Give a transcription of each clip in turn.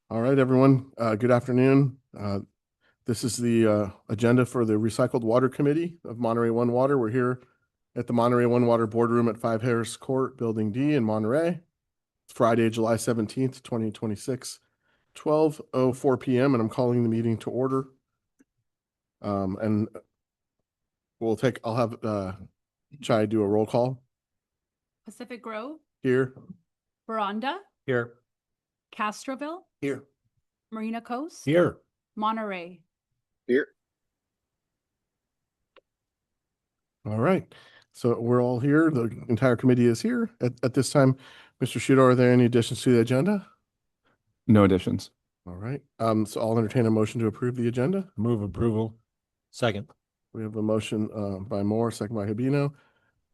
All right, everyone. Good afternoon. This is the agenda for the Recycled Water Committee of Monterey One Water. We're here at the Monterey One Water Boardroom at 5 Harris Court, Building D in Monterey. It's Friday, July 17th, 2026, 12:04 p.m., and I'm calling the meeting to order. And I'll have Chai do a roll call. Pacific Grove, Here. Veranda, Here. Castroville, Here. Marina Coast, Here. Monterey. Here. All right. So we're all here. The entire committee is here at this time. Mr. Shudo, are there any additions to the agenda? No additions. All right. So I'll entertain a motion to approve the agenda. Move approval. Second. We have a motion by Moore, second by Habino.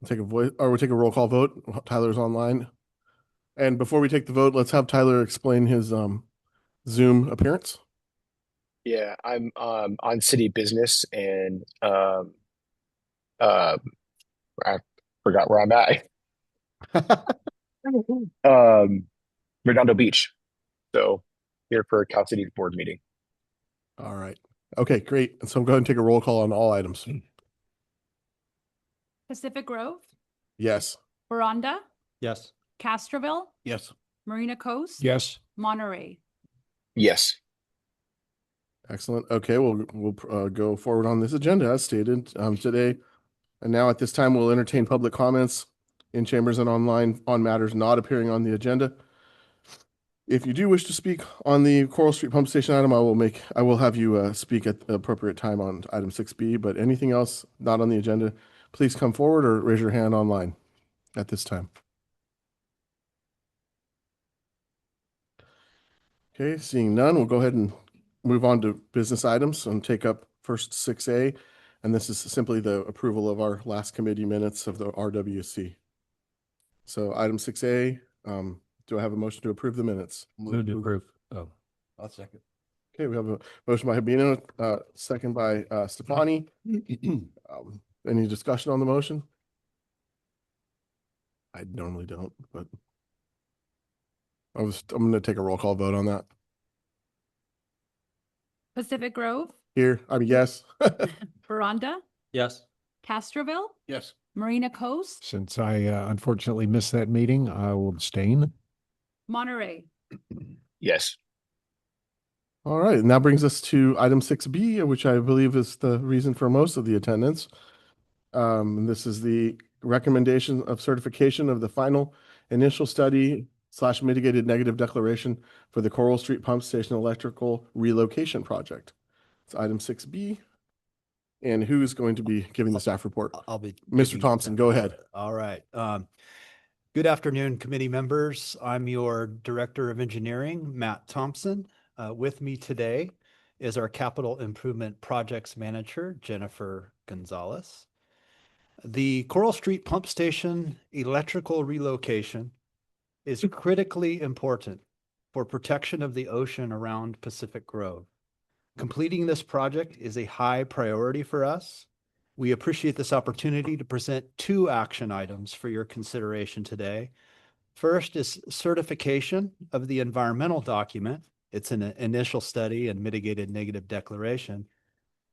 We'll take a roll call vote. Tyler's online. And before we take the vote, let's have Tyler explain his Zoom appearance. Yeah, I'm on city business and I forgot where I'm at. Redondo Beach. So here for Cal City's board meeting. All right. Okay, great. And so I'm going to take a roll call on all items. Pacific Grove, Yes. Veranda, Yes. Castroville, Yes. Marina Coast, Yes. Monterey. Yes. Excellent. Okay, we'll go forward on this agenda as stated today. And now at this time, we'll entertain public comments in chambers and online on matters not appearing on the agenda. If you do wish to speak on the Coral Street Pump Station item, I will have you speak at the appropriate time on item 6B, but anything else not on the agenda, please come forward or raise your hand online at this time. Okay, seeing none, we'll go ahead and move on to business items and take up first 6A. And this is simply the approval of our last committee minutes of the RWC. So item 6A, do I have a motion to approve the minutes? Move to approve. Oh, I'll second. Okay, we have a motion by Habino, second by Stefani. Any discussion on the motion? I normally don't, but I'm going to take a roll call vote on that. Pacific Grove, Yes. Veranda, Yes. Castroville, Yes. Marina Coast, Since I unfortunately missed that meeting, I will abstain. Monterey. Yes. All right, and that brings us to item 6B, which I believe is the reason for most of the attendance. This is the recommendation of certification of the final initial study / mitigated negative declaration for the Coral Street Pump Station electrical relocation project. It's item 6B. And who's going to be giving the staff report? I'll be. Mr. Thompson, go ahead. All right. Good afternoon, committee members. I'm your Director of Engineering, Matt Thompson. With me today is our Capital Improvement Projects Manager, Jennifer Gonzalez. The Coral Street Pump Station electrical relocation is critically important for protection of the ocean around Pacific Grove. Completing this project is a high priority for us. We appreciate this opportunity to present 2 action items for your consideration today. First is certification of the environmental document. It's an initial study and mitigated negative declaration.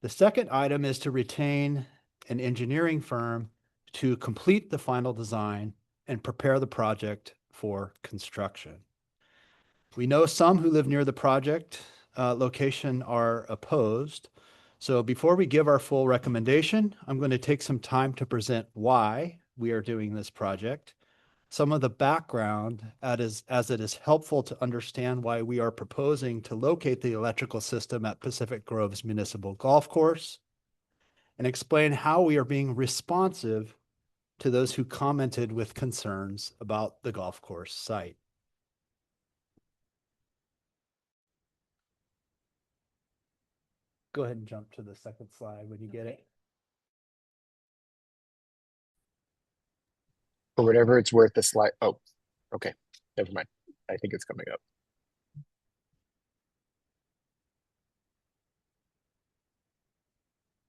The second item is to retain an engineering firm to complete the final design and prepare the project for construction. We know some who live near the project location are opposed. So before we give our full recommendation, I'm going to take some time to present why we are doing this project, some of the background as it is helpful to understand why we are proposing to locate the electrical system at Pacific Grove's Municipal Golf Course, and explain how we are being responsive to those who commented with concerns about the golf course site. Go ahead and jump to the second slide when you get it. For whatever it's worth, the slide. Oh, okay. Never mind. I think it's coming up.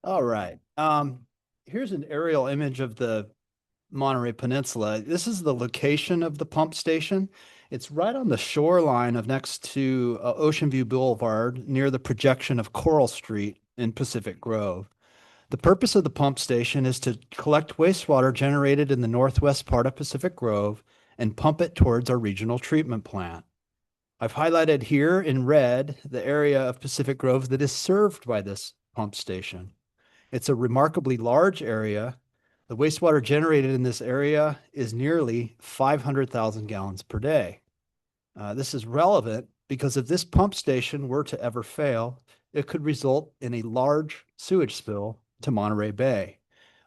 All right. Here's an aerial image of the Monterey Peninsula. This is the location of the pump station. It's right on the shoreline of next to Ocean View Boulevard near the projection of Coral Street in Pacific Grove. The purpose of the pump station is to collect wastewater generated in the northwest part of Pacific Grove and pump it towards our regional treatment plant. I've highlighted here in red the area of Pacific Grove that is served by this pump station. It's a remarkably large area. The wastewater generated in this area is nearly 500,000 gallons per day. This is relevant because if this pump station were to ever fail, it could result in a large sewage spill to Monterey Bay.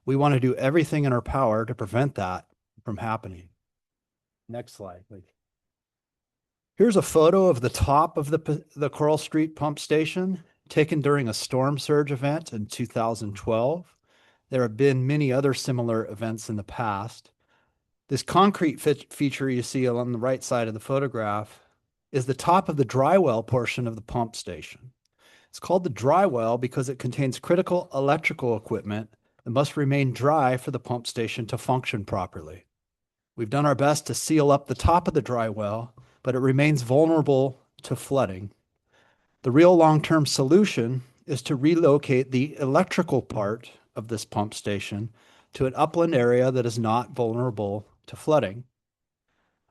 We want to do everything in our power to prevent that from happening. Next slide, please. Here's a photo of the top of the Coral Street pump station taken during a storm surge event in 2012. There have been many other similar events in the past. This concrete feature you see on the right side of the photograph is the top of the dry well portion of the pump station. It's called the dry well because it contains critical electrical equipment that must remain dry for the pump station to function properly. We've done our best to seal up the top of the dry well, but it remains vulnerable to flooding. The real long-term solution is to relocate the electrical part of this pump station to an upland area that is not vulnerable to flooding.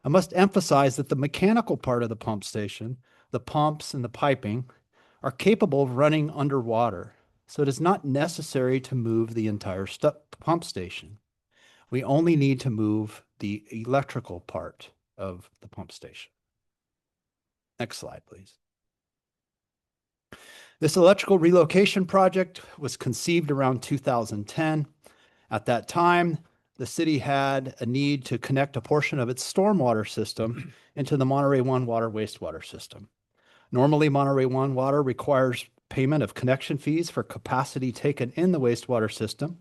I must emphasize that the mechanical part of the pump station, the pumps and the piping, are capable of running underwater, so it is not necessary to move the entire pump station. We only need to move the electrical part of the pump station. Next slide, please. This electrical relocation project was conceived around 2010. At that time, the city had a need to connect a portion of its stormwater system into the Monterey One water wastewater system. Normally, Monterey One water requires payment of connection fees for capacity taken in the wastewater system.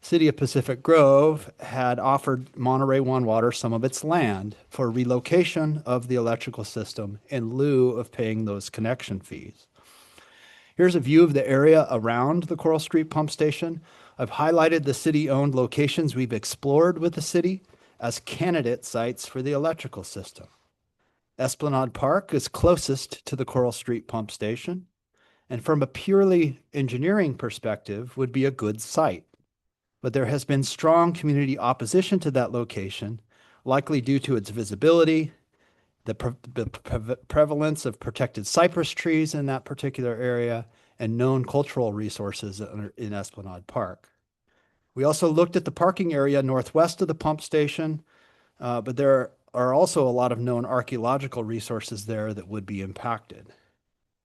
City of Pacific Grove had offered Monterey One Water some of its land for relocation of the electrical system in lieu of paying those connection fees. Here's a view of the area around the Coral Street pump station. I've highlighted the city-owned locations we've explored with the city as candidate sites for the electrical system. Esplanade Park is closest to the Coral Street pump station, and from a purely engineering perspective would be a good site. But there has been strong community opposition to that location, likely due to its visibility, the prevalence of protected cypress trees in that particular area, and known cultural resources in Esplanade Park. We also looked at the parking area northwest of the pump station, but there are also a lot of known archaeological resources there that would be impacted.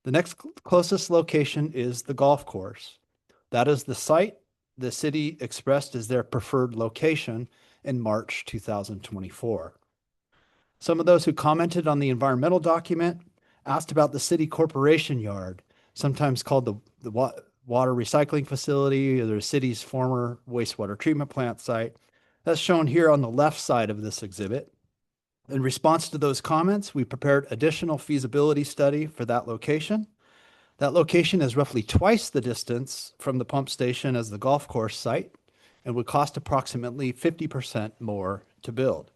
The next closest location is the golf course. That is the site the city expressed as their preferred location in March 2024. Some of those who commented on the environmental document asked about the city corporation yard, sometimes called the water recycling facility or the city's former wastewater treatment plant site. That's shown here on the left side of this exhibit. In response to those comments, we prepared additional feasibility study for that location. That location is roughly twice the distance from the pump station as the golf course site and would cost approximately 50% more to build.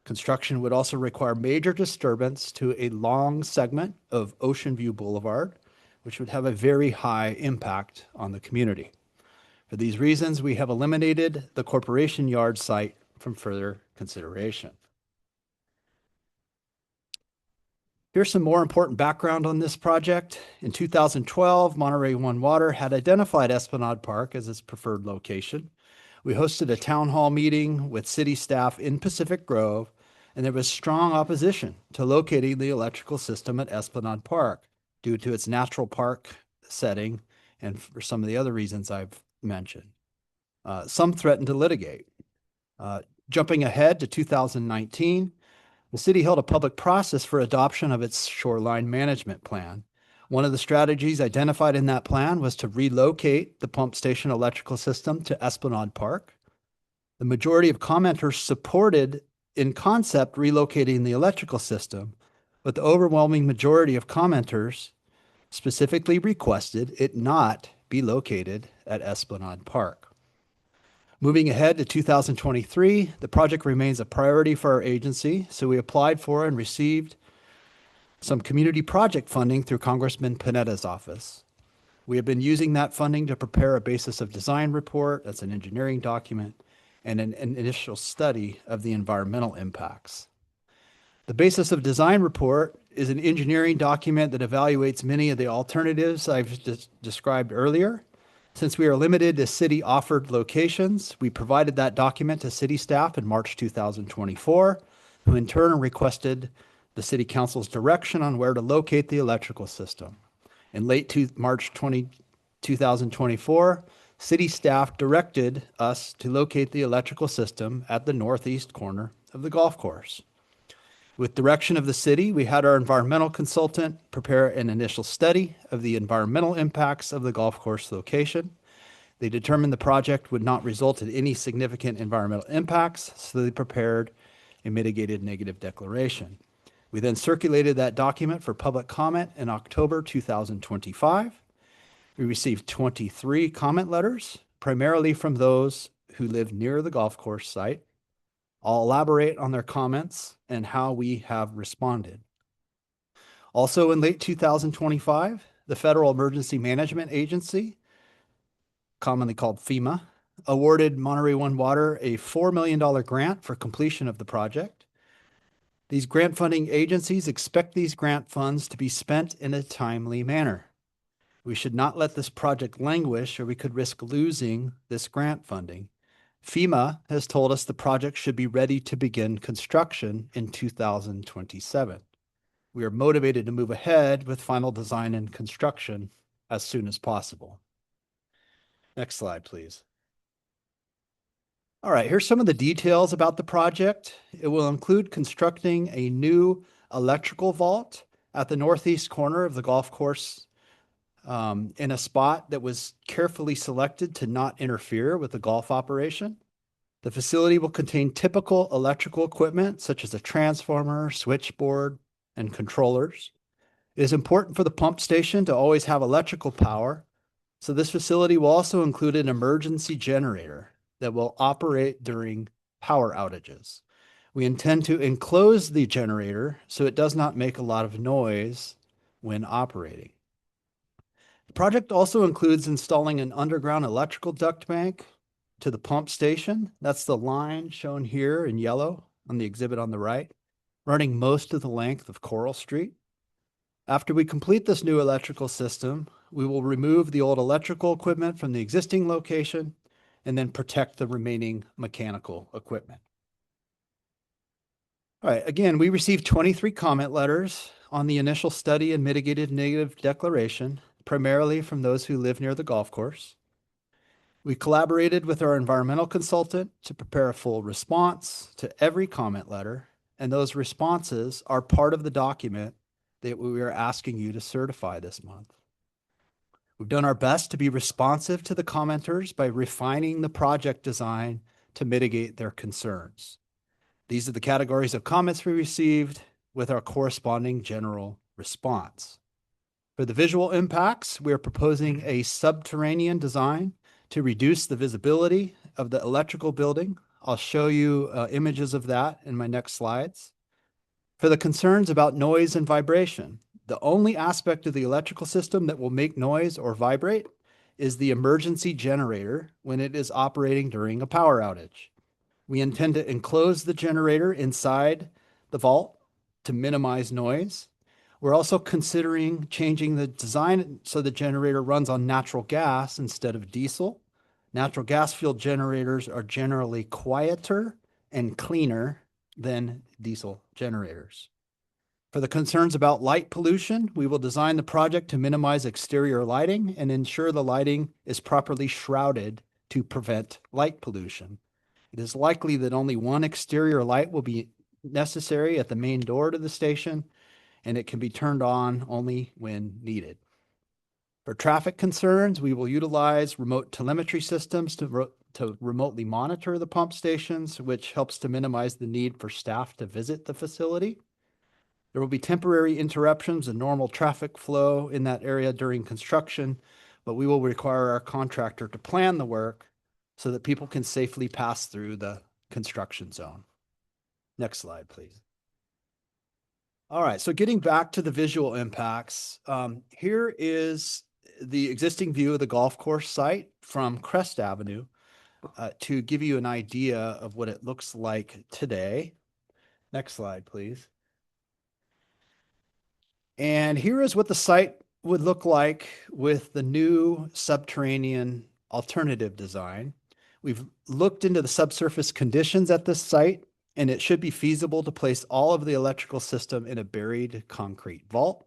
Construction would also require major disturbance to a long segment of Ocean View Boulevard, which would have a very high impact on the community. For these reasons, we have eliminated the corporation yard site from further consideration. Here's some more important background on this project. In 2012, Monterey One Water had identified Esplanade Park as its preferred location. We hosted a town hall meeting with city staff in Pacific Grove, and there was strong opposition to locating the electrical system at Esplanade Park due to its natural park setting and for some of the other reasons I've mentioned. Some threatened to litigate. Jumping ahead to 2019, the city held a public process for adoption of its shoreline management plan. One of the strategies identified in that plan was to relocate the pump station electrical system to Esplanade Park. The majority of commenters supported, in concept, relocating the electrical system, but the overwhelming majority of commenters specifically requested it not be located at Esplanade Park. Moving ahead to 2023, the project remains a priority for our agency, so we applied for and received some community project funding through Congressman Panetta's office. We have been using that funding to prepare a basis of design report, that's an engineering document, and an initial study of the environmental impacts. The basis of design report is an engineering document that evaluates many of the alternatives I've described earlier. Since we are limited to city offered locations, we provided that document to city staff in March 2024, who in turn requested the city council's direction on where to locate the electrical system. In March 2024, city staff directed us to locate the electrical system at the northeast corner of the golf course. With direction of the city, we had our environmental consultant prepare an initial study of the environmental impacts of the golf course location. They determined the project would not result in any significant environmental impacts, so they prepared a mitigated negative declaration. We then circulated that document for public comment in October 2025. We received 23 comment letters, primarily from those who live near the golf course site. I'll elaborate on their comments and how we have responded. Also in late 2025, the Federal Emergency Management Agency, commonly called FEMA, awarded Monterey One Water a $4 million grant for completion of the project. These grant funding agencies expect these grant funds to be spent in a timely manner. We should not let this project languish, or we could risk losing this grant funding. FEMA has told us the project should be ready to begin construction in 2027. We are motivated to move ahead with final design and construction as soon as possible. Next slide, please. All right, here's some of the details about the project. It will include constructing a new electrical vault at the northeast corner of the golf course in a spot that was carefully selected to not interfere with the golf operation. The facility will contain typical electrical equipment such as a transformer, switchboard, and controllers. It is important for the pump station to always have electrical power, so this facility will also include an emergency generator that will operate during power outages. We intend to enclose the generator so it does not make a lot of noise when operating. The project also includes installing an underground electrical duct bank to the pump station. That's the line shown here in yellow on the exhibit on the right, running most of the length of Coral Street. After we complete this new electrical system, we will remove the old electrical equipment from the existing location and then protect the remaining mechanical equipment. All right, again, we received 23 comment letters on the initial study and mitigated negative declaration, primarily from those who live near the golf course. We collaborated with our environmental consultant to prepare a full response to every comment letter, and those responses are part of the document that we are asking you to certify this month. We've done our best to be responsive to the commenters by refining the project design to mitigate their concerns. These are the categories of comments we received with our corresponding general response. For the visual impacts, we are proposing a subterranean design to reduce the visibility of the electrical building. I'll show you images of that in my next slides. For the concerns about noise and vibration, the only aspect of the electrical system that will make noise or vibrate is the emergency generator when it is operating during a power outage. We intend to enclose the generator inside the vault to minimize noise. We're also considering changing the design so the generator runs on natural gas instead of diesel. Natural gas fueled generators are generally quieter and cleaner than diesel generators. For the concerns about light pollution, we will design the project to minimize exterior lighting and ensure the lighting is properly shrouded to prevent light pollution. It is likely that only one exterior light will be necessary at the main door to the station, and it can be turned on only when needed. For traffic concerns, we will utilize remote telemetry systems to remotely monitor the pump stations, which helps to minimize the need for staff to visit the facility. There will be temporary interruptions in normal traffic flow in that area during construction, but we will require our contractor to plan the work so that people can safely pass through the construction zone. Next slide, please. All right, so getting back to the visual impacts, here is the existing view of the golf course site from Crest Avenue to give you an idea of what it looks like today. Next slide, please. And here is what the site would look like with the new subterranean alternative design. We've looked into the subsurface conditions at this site, and it should be feasible to place all of the electrical system in a buried concrete vault.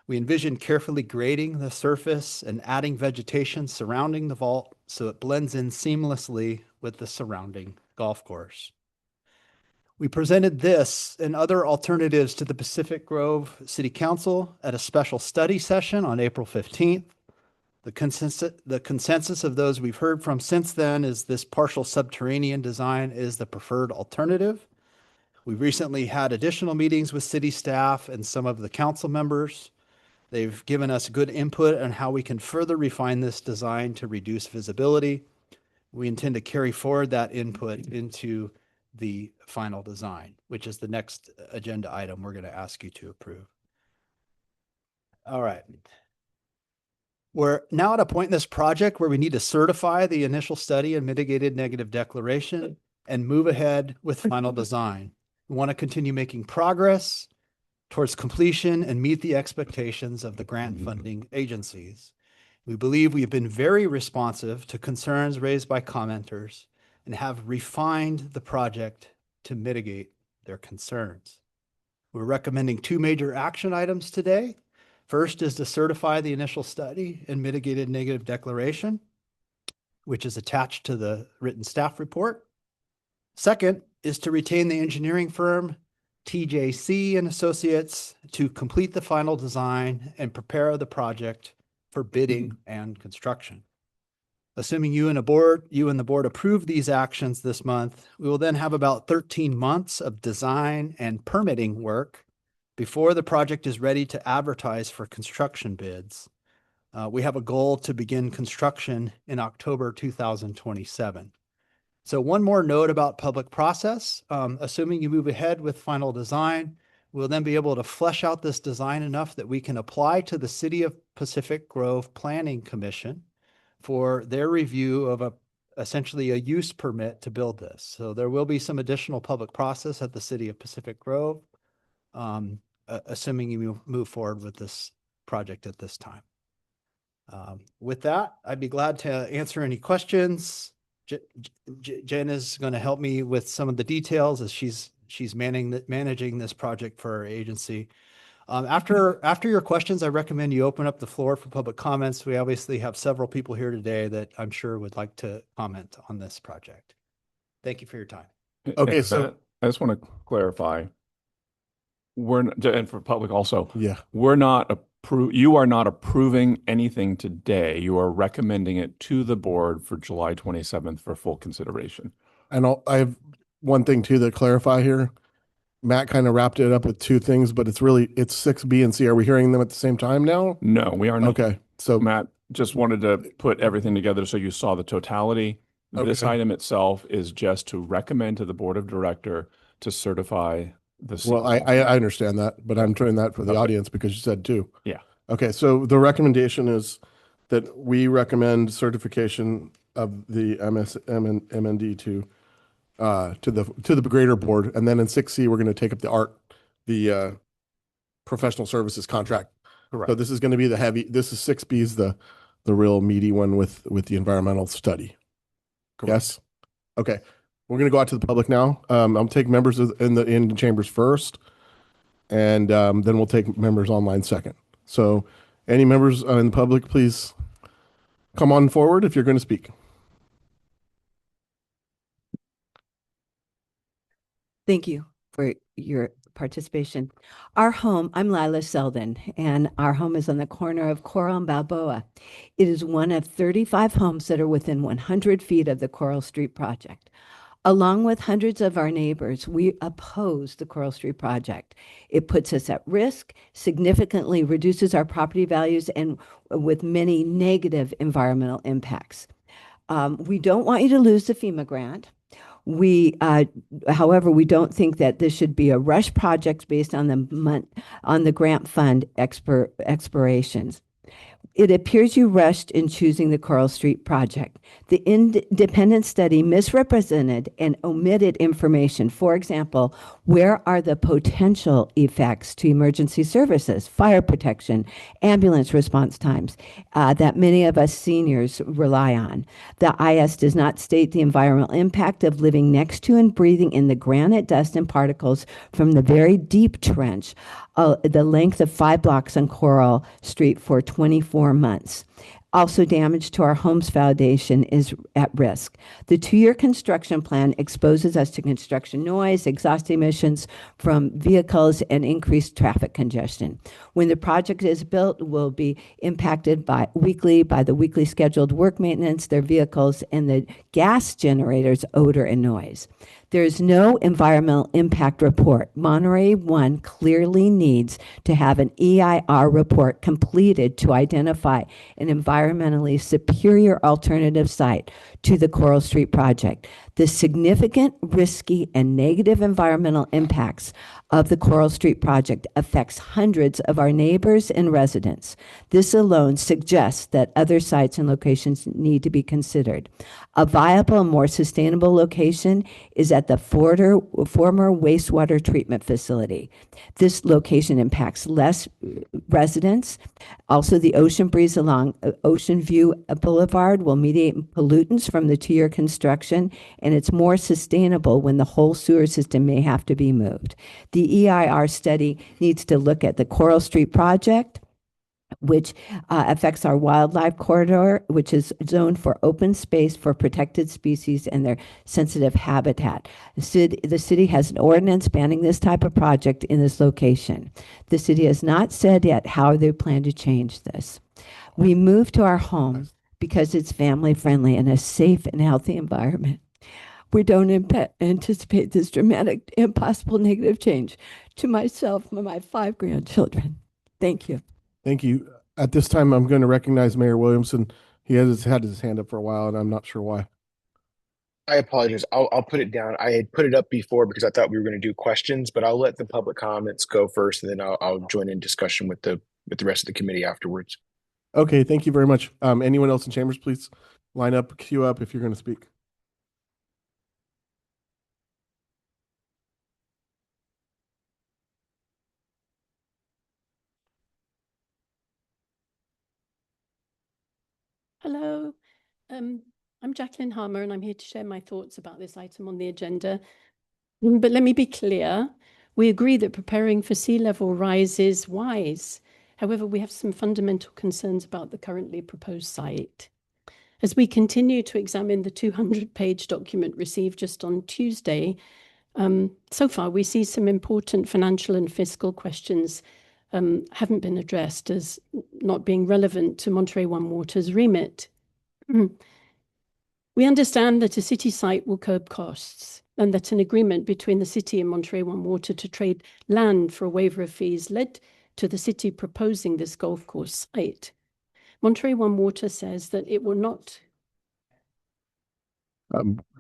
We envision carefully grading the surface and adding vegetation surrounding the vault so it blends in seamlessly with the surrounding golf course. We presented this and other alternatives to the Pacific Grove City Council at a special study session on April 15th. The consensus of those we've heard from since then is this partial subterranean design is the preferred alternative. We recently had additional meetings with city staff and some of the council members. They've given us good input on how we can further refine this design to reduce visibility. We intend to carry forward that input into the final design, which is the next agenda item we're going to ask you to approve. All right. We're now at a point in this project where we need to certify the initial study and mitigated negative declaration and move ahead with final design. We want to continue making progress towards completion and meet the expectations of the grant funding agencies. We believe we've been very responsive to concerns raised by commenters and have refined the project to mitigate their concerns. We're recommending two major action items today. First is to certify the initial study and mitigated negative declaration, which is attached to the written staff report. Second is to retain the engineering firm TJC and Associates to complete the final design and prepare the project for bidding and construction. Assuming you and the board approve these actions this month, we will then have about 13 months of design and permitting work before the project is ready to advertise for construction bids. We have a goal to begin construction in October 2027. So one more note about public process. Assuming you move ahead with final design, we'll then be able to flesh out this design enough that we can apply to the City of Pacific Grove Planning Commission for their review of essentially a use permit to build this. So there will be some additional public process at the City of Pacific Grove, assuming you move forward with this project at this time. With that, I'd be glad to answer any questions. Jen is going to help me with some of the details as she's managing this project for our agency. After your questions, I recommend you open up the floor for public comments. We obviously have several people here today that I'm sure would like to comment on this project. Thank you for your time. Okay, so I just want to clarify. And for public also, yeah, you are not approving anything today. You are recommending it to the board for July 27th for full consideration. and I have one thing too to clarify here. Matt kind of wrapped it up with two things, but it's 6B and C. Are we hearing them at the same time now? No, we are not. Okay, so Matt just wanted to put everything together so you saw the totality. This Okay. item itself is just to recommend to the board of director to certify the. well, I understand that, but I'm trying that for the Okay. audience because you said two. Yeah. Okay, so the recommendation is that we recommend certification of the MND to the greater board, and then in 6C we're going to take up the professional services contract. Correct. So this is going to be the heavy. This is 6B is the real meaty one with the environmental study. Correct. Yes. Okay. We're going to go out to the public now. I'll take members in the chambers first, and then we'll take members online second. So any members in the public, please come on forward if you're going to speak. Thank you for your participation. I'm Lila Selden, and our home is on the corner of Coral and Balboa. It is one of 35 homes that are within 100 feet of the Coral Street project. Along with hundreds of our neighbors, we oppose the Coral Street project. It puts us at risk, significantly reduces our property values, and with many negative environmental impacts. We don't want you to lose the FEMA grant. However, we don't think that this should be a rush project based on the grant fund expirations. It appears you rushed in choosing the Coral Street project. The independent study misrepresented and omitted information. For example, where are the potential effects to emergency services, fire protection, ambulance response times that many of us seniors rely on? The IS does not state the environmental impact of living next to and breathing in the granite dust and particles from the very deep trench, the length of 5 blocks on Coral Street for 24 months. Also, damage to our home's foundation is at risk. The 2-year construction plan exposes us to construction noise, exhaust emissions from vehicles, and increased traffic congestion. When the project is built, we'll be impacted by the weekly scheduled work maintenance, their vehicles, and the gas generators' odor and noise. There is no environmental impact report. Monterey 1 clearly needs to have an EIR report completed to identify an environmentally superior alternative site to the Coral Street project. The significant, risky, and negative environmental impacts of the Coral Street project affects hundreds of our neighbors and residents. This alone suggests that other sites and locations need to be considered. A viable and more sustainable location is at the former wastewater treatment facility. This location impacts less residents. Also, the ocean breeze along Ocean View Boulevard will mediate pollutants from the 2-year construction, and it's more sustainable when the whole sewer system may have to be moved. The EIR study needs to look at the Coral Street project, which affects our wildlife corridor, which is zoned for open space for protected species and their sensitive habitat. The city has an ordinance banning this type of project in this location. The city has not said yet how they plan to change this. We moved to our home because it's family friendly and a safe and healthy environment. We don't anticipate this dramatic and possible negative change to myself and my 5 grandchildren. Thank you. Thank you. At this time, I'm going to recognize Mayor Williamson. He has had his hand up for a while, and I'm not sure why. I apologize. I'll put it down. I had put it up before because I thought we were going to do questions, but I'll let the public comments go first, and then I'll join in discussion with the rest of the committee afterwards. Okay, thank you very much. Anyone else in chambers, please line up, queue up if you're going to speak. Hello, I'm Jacqueline Harmer, and I'm here to share my thoughts about this item on the agenda. But let me be clear, we agree that preparing for sea level rise is wise. However, we have some fundamental concerns about the currently proposed site. As we continue to examine the 200-page document received just on Tuesday, so far we see some important financial and fiscal questions haven't been addressed as not being relevant to Monterey One Water's remit. We understand that a city site will curb costs and that an agreement between the city and Monterey One Water to trade land for a waiver of fees led to the city proposing this golf course site. Monterey One Water says that it will not...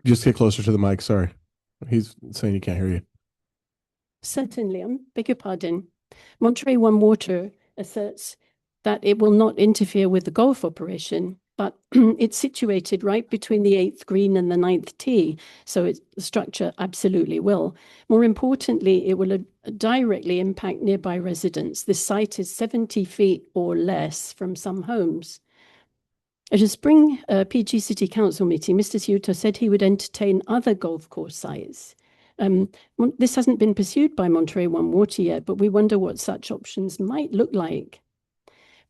Just get closer to the mic, sorry. He's saying he can't hear you. Certainly, I beg your pardon. Monterey One Water asserts that it will not interfere with the golf operation, but it's situated right between the 8th green and the 9th tee, so the structure absolutely will. More importantly, it will directly impact nearby residents. This site is 70 feet or less from some homes. At a spring PG City Council meeting, Mr. Ciuto said he would entertain other golf course sites. This hasn't been pursued by Monterey One Water yet, but we wonder what such options might look like.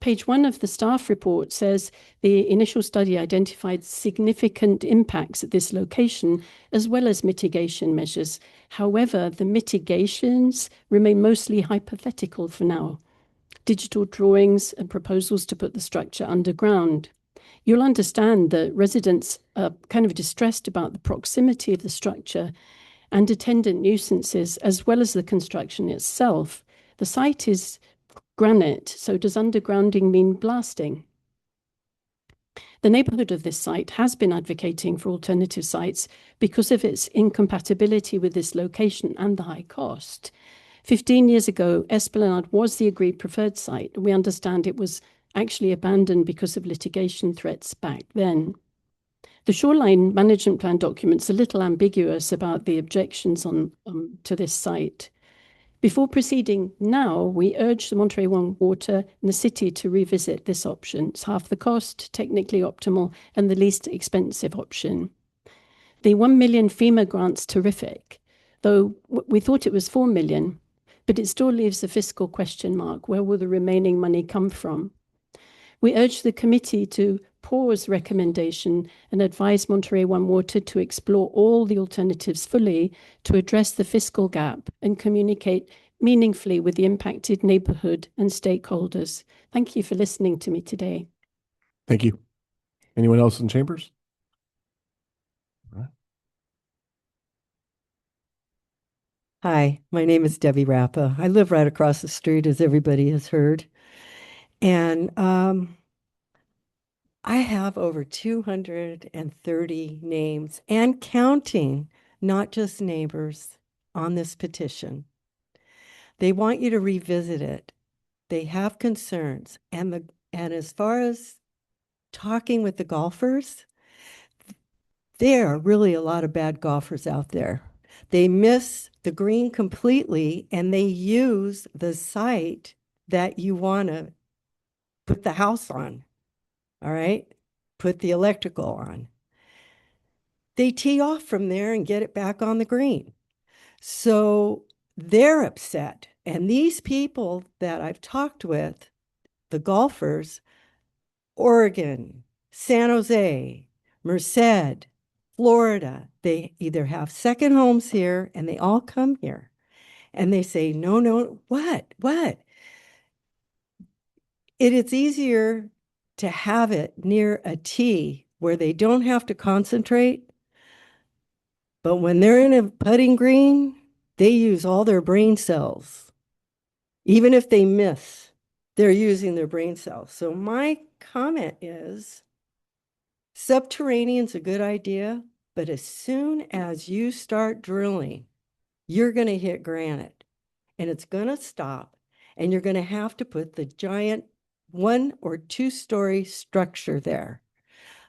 Page 1 of the staff report says the initial study identified significant impacts at this location, as well as mitigation measures. However, the mitigations remain mostly hypothetical for now. Digital drawings and proposals to put the structure underground. You'll understand that residents are kind of distressed about the proximity of the structure and attendant nuisances, as well as the construction itself. The site is granite, so does undergrounding mean blasting? The neighborhood of this site has been advocating for alternative sites because of its incompatibility with this location and the high cost. 15 years ago, Esplanade was the agreed preferred site. We understand it was actually abandoned because of litigation threats back then. The shoreline management plan document's a little ambiguous about the objections to this site. Before proceeding now, we urge the Monterey One Water and the city to revisit this option. It's half the cost, technically optimal, and the least expensive option. The 1 million FEMA grant's terrific, though we thought it was 4 million, but it still leaves a fiscal question mark. Where will the remaining money come from? We urge the committee to pause recommendation and advise Monterey One Water to explore all the alternatives fully to address the fiscal gap and communicate meaningfully with the impacted neighborhood and stakeholders. Thank you for listening to me today. Thank you. Anyone else in chambers? All right. Hi, my name is Debbie Rappa. I live right across the street, as everybody has heard. And I have over 230 names and counting, not just neighbors, on this petition. They want you to revisit it. They have concerns. And as far as talking with the golfers, there are really a lot of bad golfers out there. They miss the green completely and they use the site that you want to put the house on. All right? Put the electrical on. They tee off from there and get it back on the green. So they're upset. And these people that I've talked with, the golfers, Oregon, San Jose, Merced, Florida, they either have second homes here and they all come here and they say, no, no, what? It's easier to have it near a tee where they don't have to concentrate. But when they're in a putting green, they use all their brain cells. Even if they miss, they're using their brain cells. So my comment is, subterranean's a good idea, but as soon as you start drilling, you're going to hit granite and it's going to stop and you're going to have to put the giant 1 or 2 story structure there.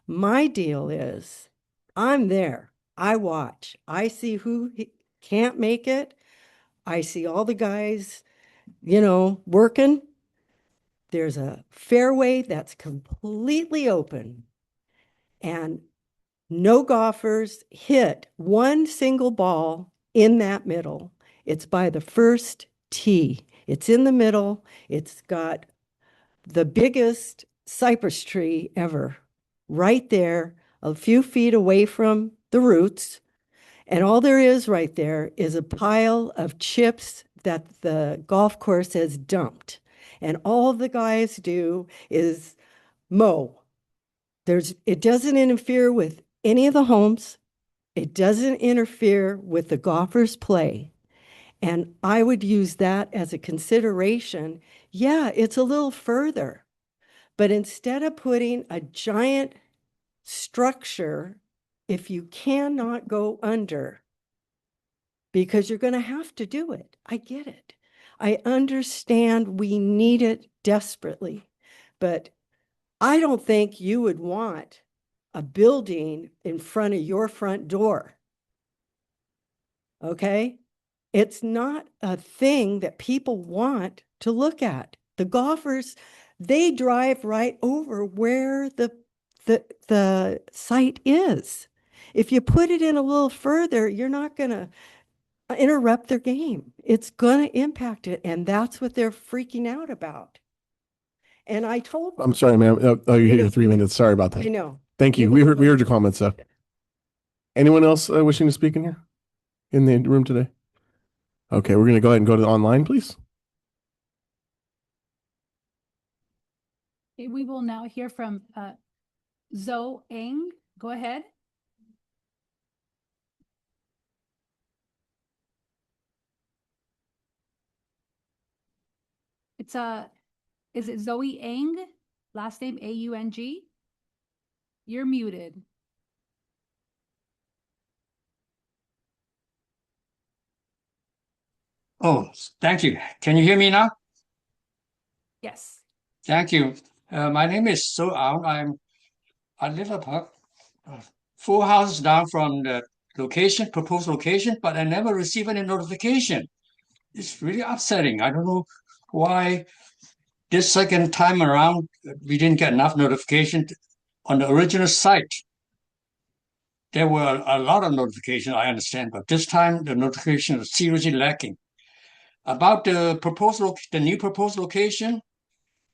My deal is I'm there. I watch. I see who can't make it. I see all the guys, working. There's a fairway that's completely open and no golfers hit one single ball in that middle. It's by the first tee. It's in the middle. It's got the biggest cypress tree ever right there, a few feet away from the roots. And all there is right there is a pile of chips that the golf course has dumped. And all the guys do is mow. It doesn't interfere with any of the homes. It doesn't interfere with the golfers' play. And I would use that as a consideration. Yeah, it's a little further, but instead of putting a giant structure, if you cannot go under, because you're going to have to do it. I get it. I understand we need it desperately, but I don't think you would want a building in front of your front door. Okay? It's not a thing that people want to look at. The golfers, they drive right over where the site is. If you put it in a little further, you're not going to interrupt their game. It's going to impact it. And that's what they're freaking out about. And I told them. I'm sorry, ma'am. You hit your 3 minutes. Sorry about that. I know. Thank you. We heard your comments, though. Anyone else wishing to speak in here? In the room today? Okay, we're going to go ahead and go to online, please. Okay, we will now hear from Zoe Eng. Go ahead. Is it Zoe Eng? Last name Aung? You're muted. Oh, thank you. Can you hear me now? Yes. Thank you. My name is So Ao. I live about 4 houses down from the location, proposed location, but I never receive any notification. It's really upsetting. I don't know why this second time around we didn't get enough notification on the original site. There were a lot of notifications, I understand, but this time the notification was seriously lacking. About the new proposed location,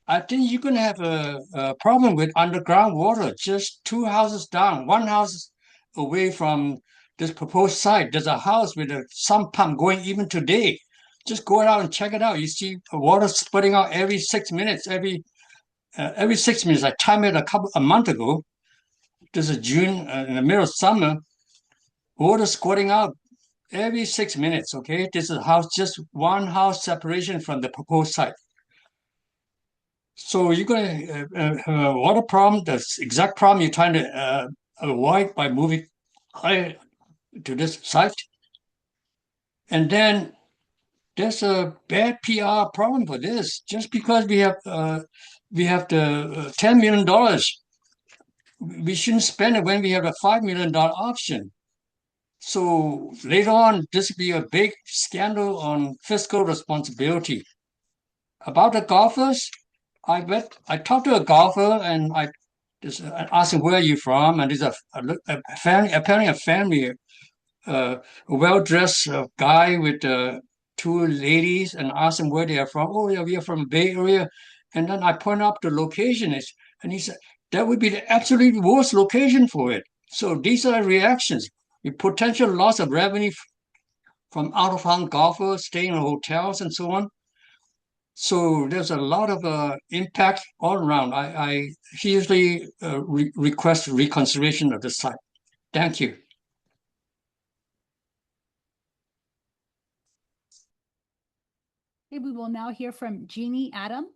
I think you're going to have a problem with underground water. Just 2 houses down, 1 house away from this proposed site. There's a house with a sump pump going even today. Just go out and check it out. You see water spitting out every 6 minutes. Every 6 minutes. I timed it a month ago. This is June, in the middle of summer. Water squirting out every 6 minutes. Okay, this is a house, just 1 house separation from the proposed site. So you're going to have a water problem, the exact problem you're trying to avoid by moving to this site. And then there's a bad PR problem for this. Just because we have the $10 million, we shouldn't spend it when we have a $5 million option. So later on, this will be a big scandal on fiscal responsibility. About the golfers, I talked to a golfer and I just asked him, where are you from? And there's a family, apparently a family, a well-dressed guy with 2 ladies, and asked him where they are from. Oh, yeah, we are from the Bay Area. And then I point out the location is, and he said, that would be the absolute worst location for it. So these are the reactions. The potential loss of revenue from out-of-town golfers staying in hotels and so on. So there's a lot of impact all around. I hugely request reconsideration of the site. Thank you. Okay, we will now hear from Jeannie Adam.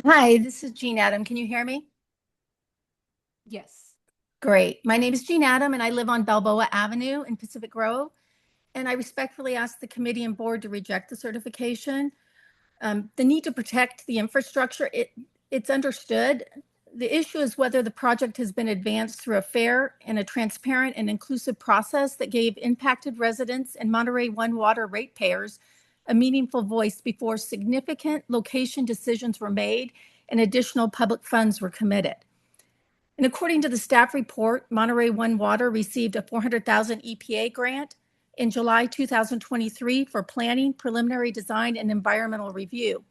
Hi, this is Jean Adam. Can you hear me? Yes. Great. My name is Jean Adam and I live on Balboa Avenue in Pacific Grove. And I respectfully ask the committee and board to reject the certification. The need to protect the infrastructure, it's understood. The issue is whether the project has been advanced through a fair and a transparent and inclusive process that gave impacted residents and Monterey One Water ratepayers a meaningful voice before significant location decisions were made and additional public funds were committed. And according to the staff report, Monterey One Water received a $400,000 EPA grant in July 2023 for planning, preliminary design, and environmental review.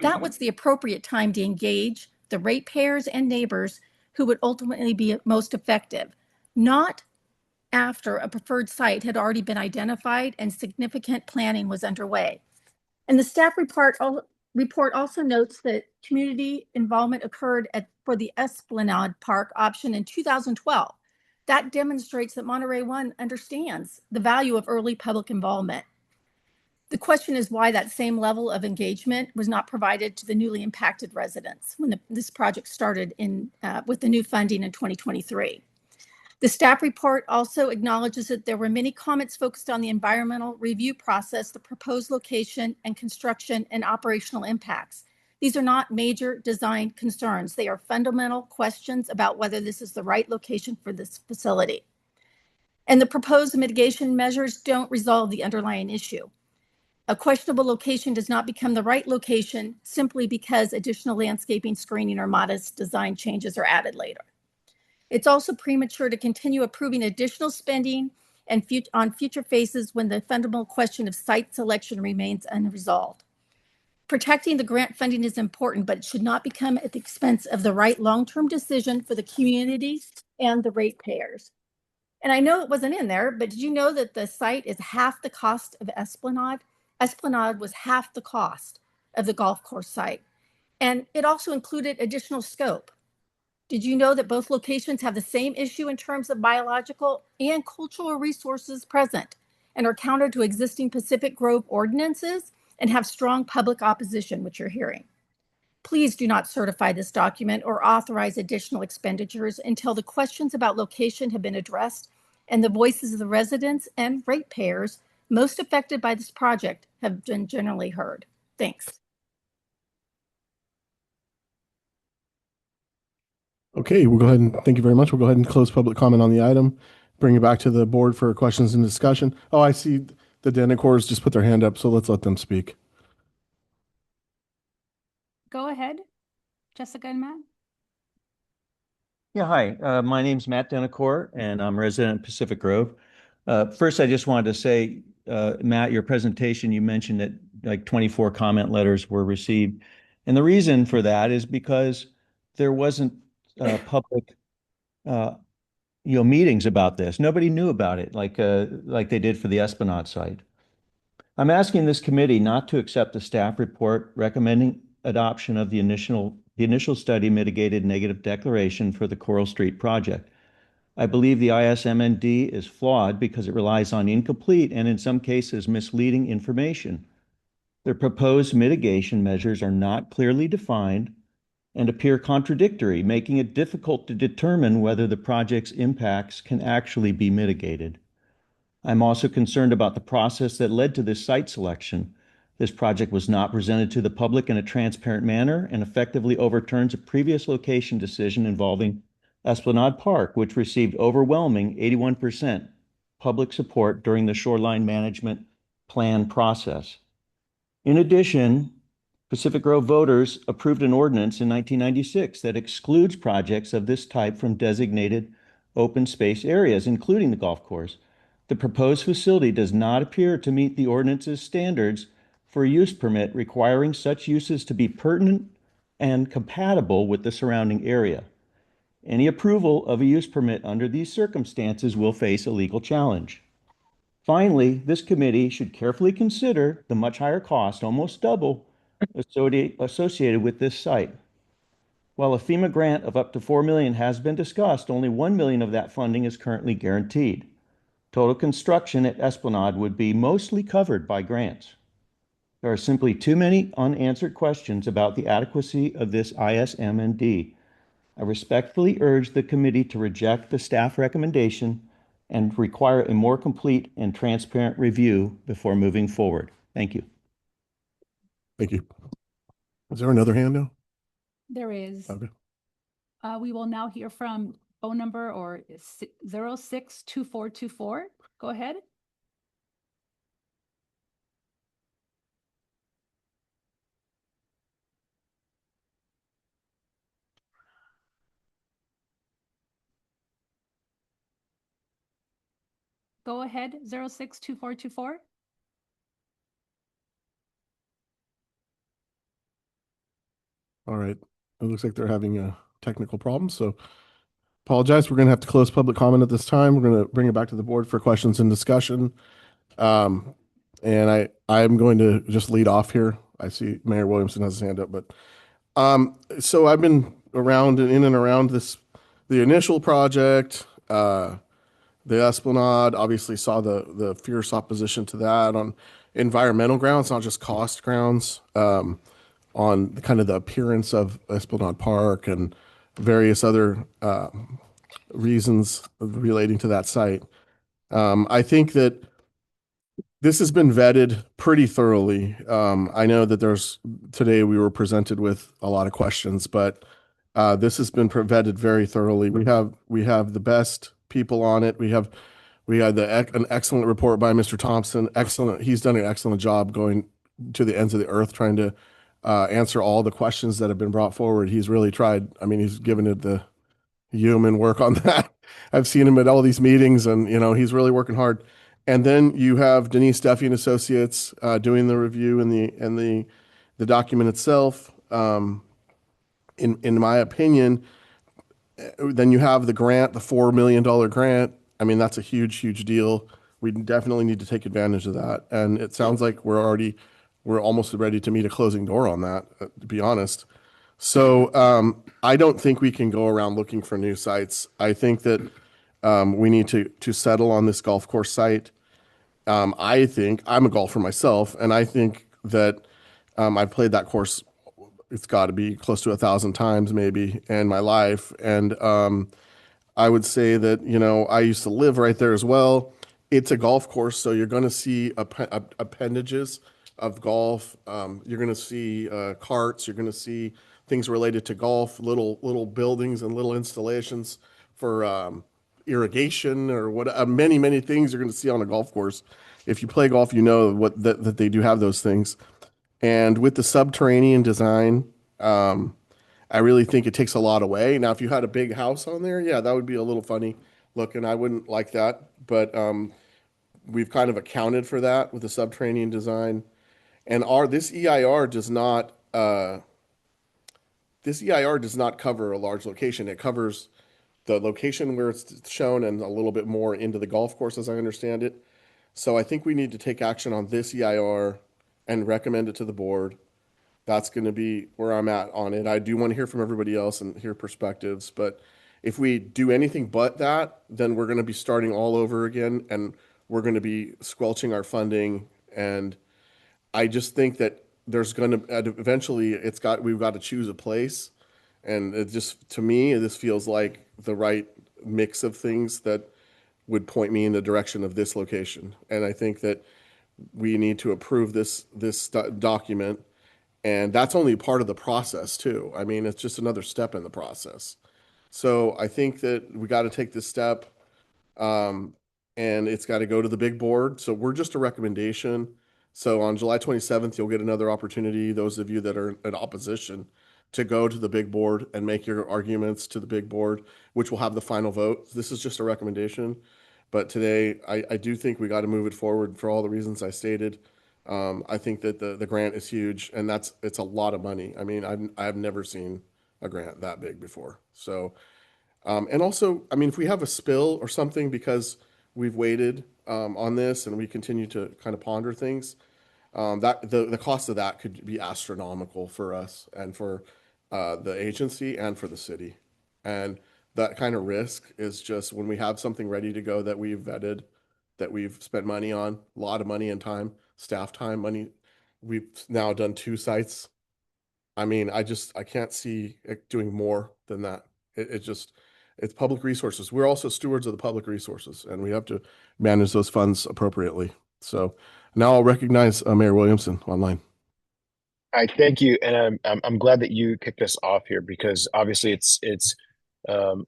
That was the appropriate time to engage the ratepayers and neighbors who would ultimately be most effective, not after a preferred site had already been identified and significant planning was underway. And the staff report also notes that community involvement occurred for the Esplanade Park option in 2012. That demonstrates that Monterey One understands the value of early public involvement. The question is why that same level of engagement was not provided to the newly impacted residents when this project started with the new funding in 2023. The staff report also acknowledges that there were many comments focused on the environmental review process, the proposed location and construction and operational impacts. These are not major design concerns. They are fundamental questions about whether this is the right location for this facility. And the proposed mitigation measures don't resolve the underlying issue. A questionable location does not become the right location simply because additional landscaping, screening, or modest design changes are added later. It's also premature to continue approving additional spending and on future phases when the fundamental question of site selection remains unresolved. Protecting the grant funding is important, but it should not become at the expense of the right long-term decision for the community and the ratepayers. And I know it wasn't in there, but did you know that the site is half the cost of Esplanade? Esplanade was half the cost of the golf course site. And it also included additional scope. Did you know that both locations have the same issue in terms of biological and cultural resources present and are counter to existing Pacific Grove ordinances and have strong public opposition, which you're hearing? Please do not certify this document or authorize additional expenditures until the questions about location have been addressed and the voices of the residents and ratepayers most affected by this project have been generally heard. Thanks. Okay, we'll go ahead and thank you very much. We'll go ahead and close public comment on the item. Bring it back to the board for questions and discussion. Oh, I see the Denacors just put their hand up, so let's let them speak. Go ahead, Jessica and Matt. Yeah, hi. My name's Matt Denacor, and I'm a resident of Pacific Grove. First, I just wanted to say, Matt, your presentation, you mentioned that like 24 comment letters were received. And the reason for that is because there wasn't public meetings about this. Nobody knew about it like they did for the Esplanade site. I'm asking this committee not to accept the staff report recommending adoption of the initial study mitigated negative declaration for the Coral Street project. I believe the ISMND is flawed because it relies on incomplete and in some cases misleading information. The proposed mitigation measures are not clearly defined and appear contradictory, making it difficult to determine whether the project's impacts can actually be mitigated. I'm also concerned about the process that led to this site selection. This project was not presented to the public in a transparent manner and effectively overturns a previous location decision involving Esplanade Park, which received overwhelming 81% public support during the shoreline management plan process. In addition, Pacific Grove voters approved an ordinance in 1996 that excludes projects of this type from designated open space areas, including the golf course. The proposed facility does not appear to meet the ordinance's standards for a use permit, requiring such uses to be pertinent and compatible with the surrounding area. Any approval of a use permit under these circumstances will face a legal challenge. Finally, this committee should carefully consider the much higher cost, almost double, associated with this site. While a FEMA grant of up to $4 million has been discussed, only $1 million of that funding is currently guaranteed. Total construction at Esplanade would be mostly covered by grants. There are simply too many unanswered questions about the adequacy of this ISMND. I respectfully urge the committee to reject the staff recommendation and require a more complete and transparent review before moving forward. Thank you. Thank you. Is there another hand now? There is. Okay. We will now hear from phone number or 062424. Go ahead. Go ahead, 062424. All right. It looks like they're having a technical problem, so apologize. We're going to have to close public comment at this time. We're going to bring it back to the board for questions and discussion. And I'm going to just lead off here. I see Mayor Williamson has his hand up, but so I've been around and in and around the initial project, the Esplanade. Obviously saw the fierce opposition to that on environmental grounds, not just cost grounds, on kind of the appearance of Esplanade Park and various other reasons relating to that site. I think that this has been vetted pretty thoroughly. I know that today we were presented with a lot of questions, but this has been vetted very thoroughly. We have the best people on it. We had an excellent report by Mr. Thompson. Excellent. He's done an excellent job going to the ends of the earth, trying to answer all the questions that have been brought forward. He's really tried. I mean, he's given it the human work on that. I've seen him at all these meetings, and he's really working hard. And then you have Denise Duffy and Associates doing the review and the document itself. In my opinion, then you have the grant, the $4 million grant. I mean, that's a huge deal. We definitely need to take advantage of that. And it sounds like we're almost ready to meet a closing door on that, to be honest. So I don't think we can go around looking for new sites. I think that we need to settle on this golf course site. I think I'm a golfer myself, and I think that I've played that course, it's got to be close to 1,000 times maybe in my life. And I would say that, I used to live right there as well. It's a golf course, so you're going to see appendages of golf. You're going to see carts. You're going to see things related to golf, little buildings and little installations for irrigation or what. Many things you're going to see on a golf course. If you play golf, you know that they do have those things. And with the subterranean design, I really think it takes a lot away. Now, if you had a big house on there, yeah, that would be a little funny looking. I wouldn't like that, but we've kind of accounted for that with the subterranean design. And this EIR does not cover a large location. It covers the location where it's shown and a little bit more into the golf course, as I understand it. So I think we need to take action on this EIR and recommend it to the board. That's going to be where I'm at on it. I do want to hear from everybody else and hear perspectives, but if we do anything but that, then we're going to be starting all over again, and we're going to be squelching our funding. And I just think that there's going to eventually we've got to choose a place, and it just, to me, this feels like the right mix of things that would point me in the direction of this location. And I think that we need to approve this document. And that's only part of the process too. I mean, it's just another step in the process. So I think that we got to take this step, and it's got to go to the big board. So we're just a recommendation. So on July 27th, you'll get another opportunity, those of you that are in opposition, to go to the big board and make your arguments to the big board, which will have the final vote. This is just a recommendation. But today, I do think we got to move it forward for all the reasons I stated. I think that the grant is huge, and it's a lot of money. I mean, I've never seen a grant that big before. So, and also, I mean, if we have a spill or something because we've waited on this and we continue to kind of ponder things, that the cost of that could be astronomical for us and for the agency and for the city. And that kind of risk is just when we have something ready to go that we've vetted, that we've spent money on, a lot of money and time, staff time, money. We've now done 2 sites. I mean, I can't see it doing more than that. It's public resources. We're also stewards of the public resources, and we have to manage those funds appropriately. So now I'll recognize Mayor Williamson online. I thank you, and I'm glad that you kicked us off here, because obviously it's um,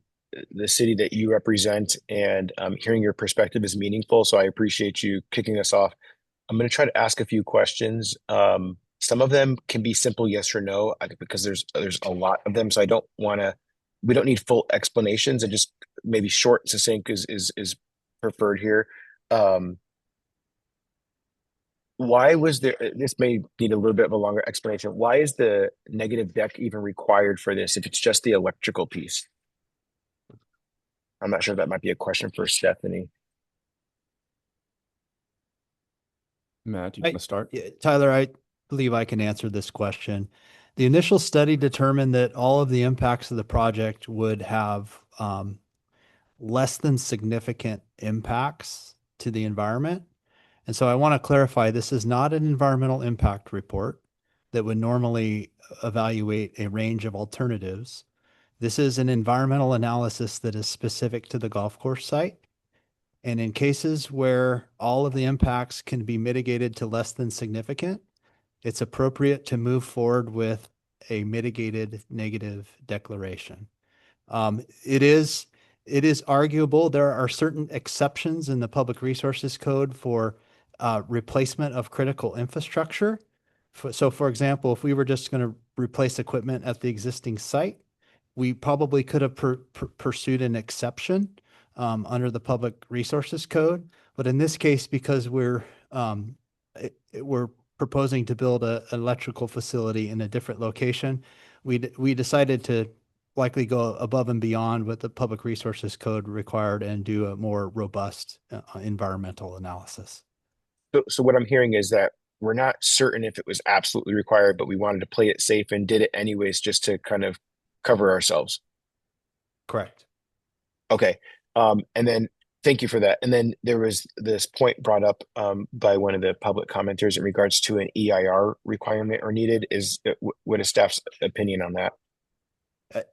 the city that you represent, and hearing your perspective is meaningful. So I appreciate you kicking us off. I'm going to try to ask a few questions. Some of them can be simple yes or no, because there's a lot of them. So we don't need full explanations, and just maybe short and succinct is preferred here. Why was there, this may need a little bit of a longer explanation. Why is the negative deck even required for this if it's just the electrical piece? I'm not sure, that might be a question for Stephanie. Matt, you want to start? Yeah, Tyler, I believe I can answer this question. The initial study determined that all of the impacts of the project would have less than significant impacts to the environment. And so I want to clarify, this is not an environmental impact report that would normally evaluate a range of alternatives. This is an environmental analysis that is specific to the golf course site. And in cases where all of the impacts can be mitigated to less than significant, it's appropriate to move forward with a mitigated negative declaration. It is arguable there are certain exceptions in the Public Resources Code for replacement of critical infrastructure. So for example, if we were just going to replace equipment at the existing site, we probably could have pursued an exception under the Public Resources Code. But in this case, because we're proposing to build an electrical facility in a different location, we decided to likely go above and beyond what the Public Resources Code required and do a more robust environmental analysis. So what I'm hearing is that we're not certain if it was absolutely required, but we wanted to play it safe and did it anyways, just to kind of cover ourselves. Correct. Okay. And then Thank you for that. And then there was this point brought up by one of the public commenters in regards to an EIR requirement or needed. What is staff's opinion on that?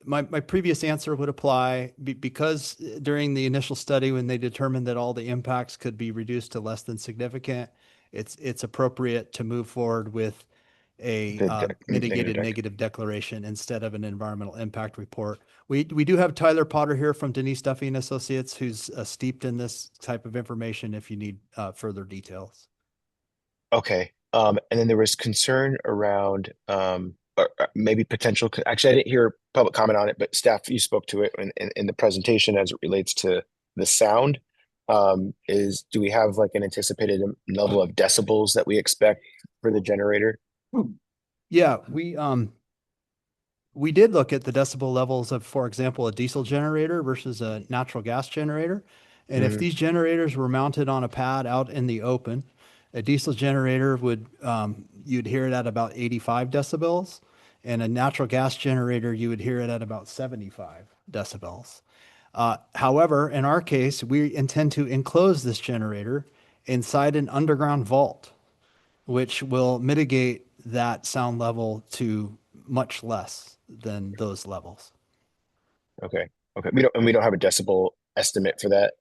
My previous answer would apply because during the initial study, when they determined that all the impacts could be reduced to less than significant, it's appropriate to move forward with a mitigated negative declaration instead of an environmental impact report. We do have Tyler Potter here from Denise Duffy and Associates, who's steeped in this type of information if you need further details. Okay. And then there was concern around or maybe potential. Actually, I didn't hear public comment on it, but staff, you spoke to it in the presentation as it relates to the sound. Do we have like an anticipated level of decibels that we expect for the generator? Yeah, we did look at the decibel levels of, for example, a diesel generator versus a natural gas generator. And if these generators were mounted on a pad out in the open, a diesel generator would, you'd hear it at about 85 decibels. And a natural gas generator, you would hear it at about 75 decibels. However, in our case, we intend to enclose this generator inside an underground vault, which will mitigate that sound level to much less than those levels. Okay. Okay. We don't have a decibel estimate for that.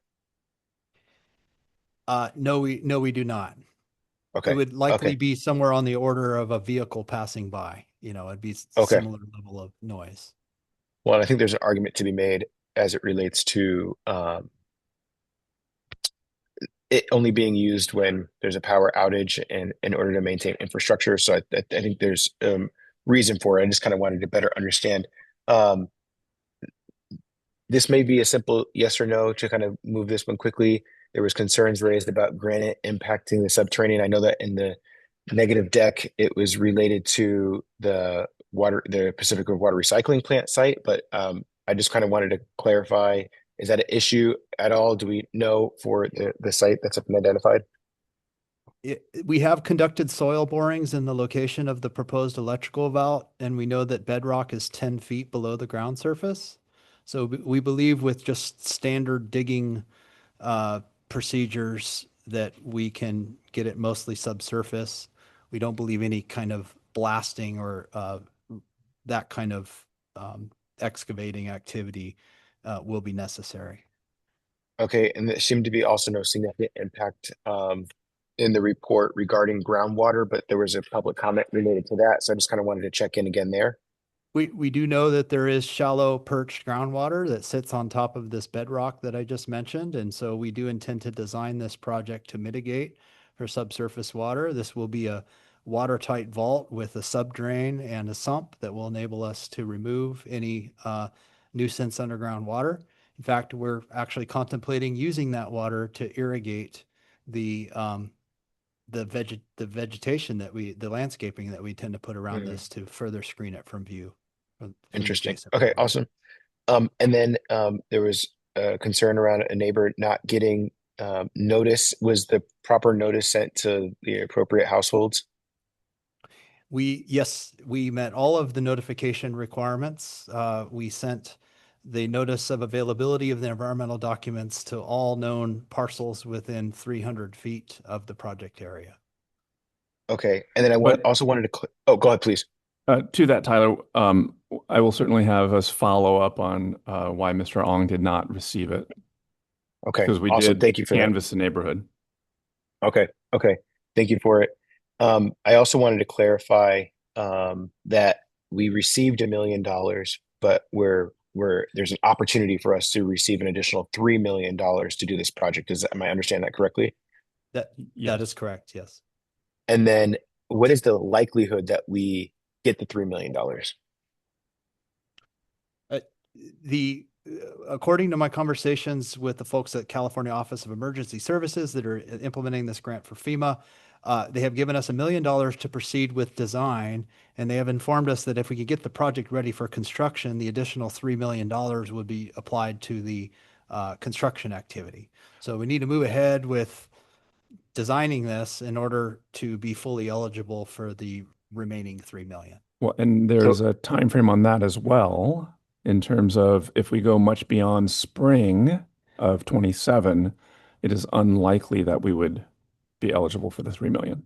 No, we do not. Okay. It would likely Okay. be somewhere on the order of a vehicle passing by. You know, it'd be Okay. similar level of noise. Well, I think there's an argument to be made as it relates to it only being used when there's a power outage and in order to maintain infrastructure. So I think there's reason for it. I just kind of wanted to better understand. Um, this may be a simple yes or no to kind of move this one quickly. There was concerns raised about granite impacting the subterranean. I know that in the negative deck, it was related to the Pacific River Water Recycling Plant site, but I just kind of wanted to clarify, is that an issue at all? Do we know for the site that's been identified? We have conducted soil borings in the location of the proposed electrical vault, and we know that bedrock is 10 feet below the ground surface. So we believe with just standard digging procedures that we can get it mostly subsurface. We don't believe any kind of blasting or that kind of excavating activity will be necessary. Okay, and there seemed to be also no significant impact in the report regarding groundwater, but there was a public comment related to that. So I just kind of wanted to check in again there. We do know that there is shallow perched groundwater that sits on top of this bedrock that I just mentioned. And so we do intend to design this project to mitigate for subsurface water. This will be a watertight vault with a subdrain and a sump that will enable us to remove any nuisance underground water. In fact, we're actually contemplating using that water to irrigate the vegetation the landscaping that we tend to put around this to further screen it from view. Interesting. Okay, awesome. And then there was a concern around a neighbor not getting notice. Was the proper notice sent to the appropriate households? Yes, we met all of the notification requirements. We sent the notice of availability of the environmental documents to all known parcels within 300 feet of the project area. Okay, and then also wanted to. Oh, go ahead, please. To that, Tyler, I will certainly have us follow up on why Mr. Ong did not receive it. Okay, because we awesome. did Thank you for canvass the neighborhood. Okay, okay. Thank you for it. I also wanted to clarify that we received $1 million, but there's an opportunity for us to receive an additional $3 million to do this project. Am I understanding that correctly? That is correct, yes. And then what is the likelihood that we get the $3 million? According to my conversations with the folks at California Office of Emergency Services that are implementing this grant for FEMA, they have given us $1 million to proceed with design, and they have informed us that if we could get the project ready for construction, the additional $3 million would be applied to the construction activity. So we need to move ahead with designing this in order to be fully eligible for the remaining $3 million. Well, and there's a time frame on that as well, in terms of if we go much beyond spring, of 27, it is unlikely that we would be eligible for the 3 million.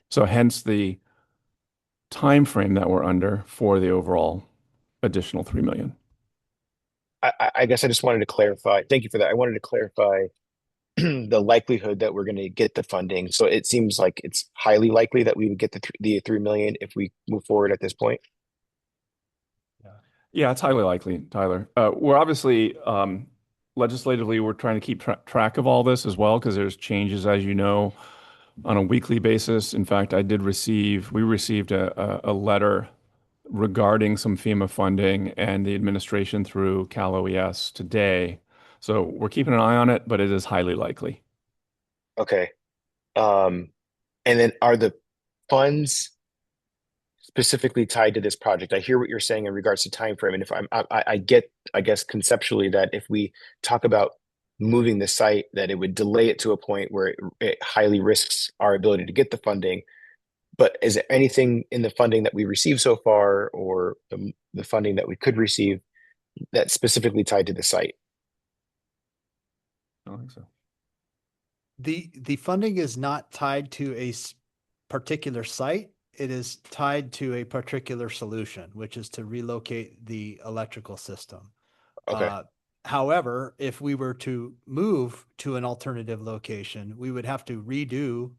So hence the time frame that we're under for the overall additional 3 million. I guess I just wanted to clarify. Thank you for that. I wanted to clarify the likelihood that we're going to get the funding. So it seems like it's highly likely that we would get the 3 million if we move forward at this point. Yeah, it's highly likely, Tyler. We're obviously legislatively, we're trying to keep track of all this as well because there's changes, as you know, on a weekly basis. In fact, we received a letter regarding some FEMA funding and the administration through Cal OES today. So we're keeping an eye on it, but it is highly likely. Okay. And then are the funds specifically tied to this project? I hear what you're saying in regards to time frame, and if I get, I guess conceptually that if we talk about moving the site, that it would delay it to a point where it highly risks our ability to get the funding. But is there anything in the funding that we received so far, or the funding that we could receive, that's specifically tied to the site? I don't think so. The funding is not tied to a particular site. It is tied to a particular solution, which is to relocate the electrical system. Okay. However, if we were to move to an alternative location, we would have to redo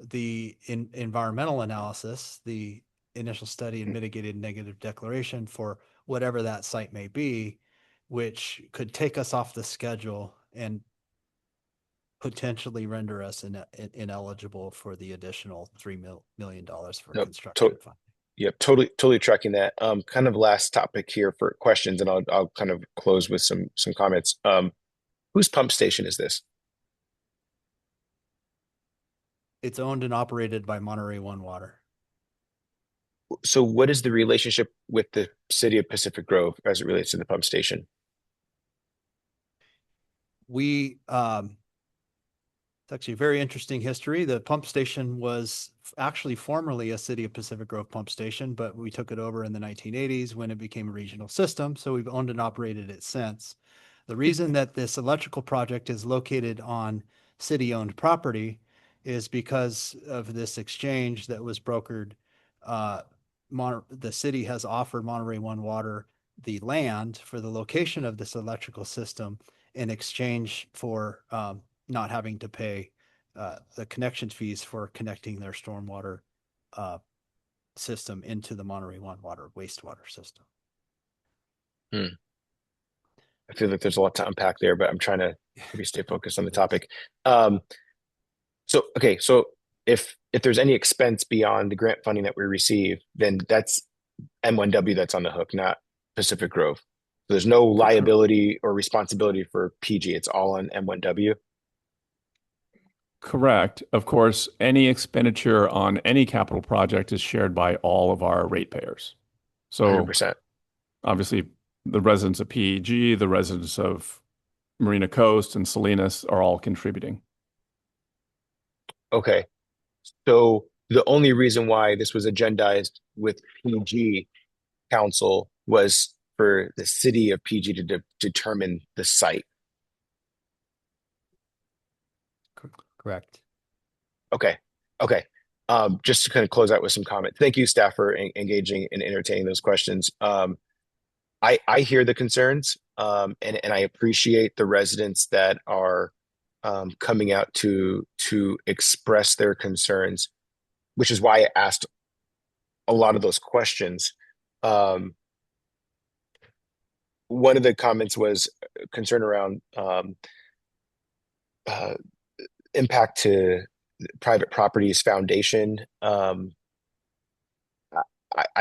the environmental analysis, the initial study and mitigated negative declaration for whatever that site may be, which could take us off the schedule and potentially render us ineligible for the additional $3 million for Nope, construction funding. Yep, totally tracking that. Kind of last topic here for questions, and I'll kind of close with some comments. Whose pump station is this? It's owned and operated by Monterey One Water. So what is the relationship with the city of Pacific Grove as it relates to the pump station? It's actually a very interesting history. The pump station was actually formerly a City of Pacific Grove pump station, but we took it over in the 1980s when it became a regional system. So we've owned and operated it since. The reason that this electrical project is located on city-owned property is because of this exchange that was brokered. The city has offered Monterey One Water the land for the location of this electrical system in exchange for not having to pay the connection fees for connecting their stormwater system into the Monterey One Water wastewater system. I feel like there's a lot to unpack there, but I'm trying to maybe stay focused on the topic. So if there's any expense beyond the grant funding that we receive, then that's M1W that's on the hook, not Pacific Grove. So there's no liability or responsibility for PG. It's all on M1W. Correct. Of course, any expenditure on any capital project is shared by all of our ratepayers. So 100%. obviously the residents of PEG, the residents of Marina Coast and Salinas are all contributing. Okay. So the only reason why this was agendized with PG Council was for the city of PG to determine the site. Correct. Okay. Just to kind of close out with some comments. Thank you, staff, for engaging and entertaining those questions. I hear the concerns, and I appreciate the residents that are coming out to express their concerns, which is why I asked a lot of those questions. One of the comments was concern around impact to private properties foundation. I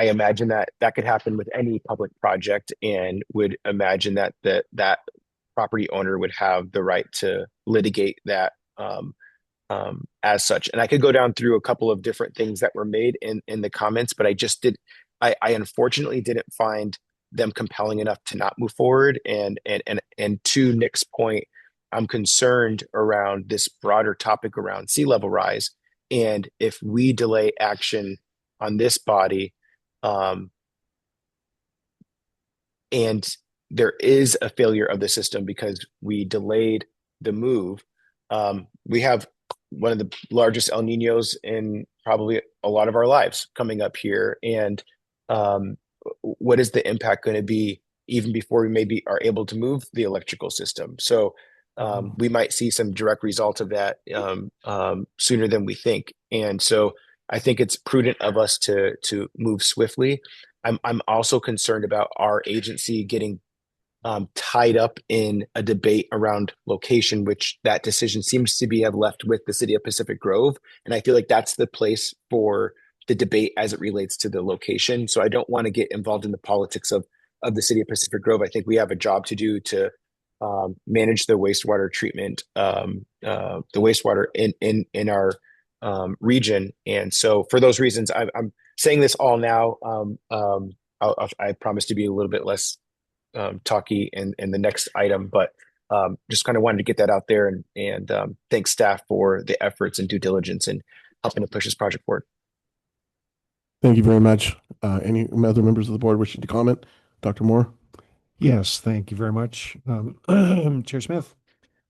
imagine that could happen with any public project, and would imagine that that property owner would have the right to litigate that as such. And I could go down through a couple of different things that were made in the comments, but I unfortunately didn't find them compelling enough to not move forward. And to Nick's point, I'm concerned around this broader topic around sea level rise. And if we delay action on this body, and there is a failure of the system because we delayed the move, we have one of the largest El Ninos in probably a lot of our lives coming up here. And what is the impact going to be even before we maybe are able to move the electrical system? So we might see some direct results of that sooner than we think. And so I think it's prudent of us to move swiftly. I'm also concerned about our agency getting tied up in a debate around location, which that decision seems to be have left with the city of Pacific Grove. And I feel like that's the place for the debate as it relates to the location. So I don't want to get involved in the politics of the city of Pacific Grove. I think we have a job to do to manage the wastewater treatment, the wastewater in our region. And so for those reasons, I'm saying this all now. I promise to be a little bit less talky in the next item, but just kind of wanted to get that out there and thank staff for the efforts and due diligence in helping to push this project forward. Thank you very much. Any other members of the board wishing to comment? Dr. Moore? Yes, thank you very much. Chair Smith.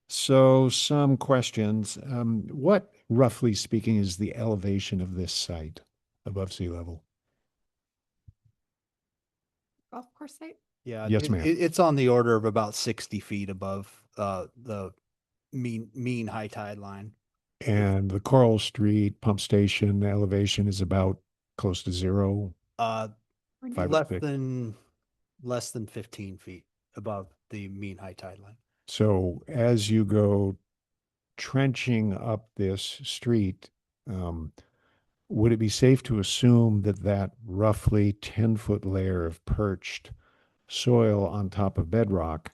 So some questions. What, roughly speaking, is the elevation of this site above sea level? Golf course site? Yeah, Yes, ma'am. it's on the order of about 60 feet above the mean high tide line. And the Coral Street pump station elevation is about close to zero. Five or six. Less than 15 feet above the mean high tide line. So as you go trenching up this street, would it be safe to assume that that roughly 10-foot layer of perched soil on top of bedrock,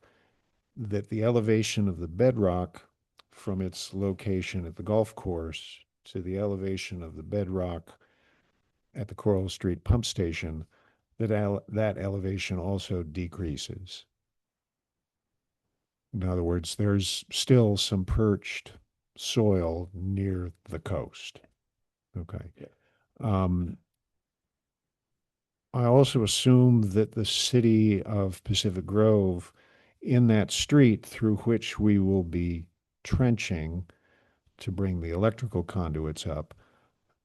that the elevation of the bedrock from its location at the golf course to the elevation of the bedrock at the Coral Street pump station, that elevation also decreases? In other words, there's still some perched soil near the coast. Okay. I also assume that the city of Pacific Grove, in that street through which we will be trenching to bring the electrical conduits up,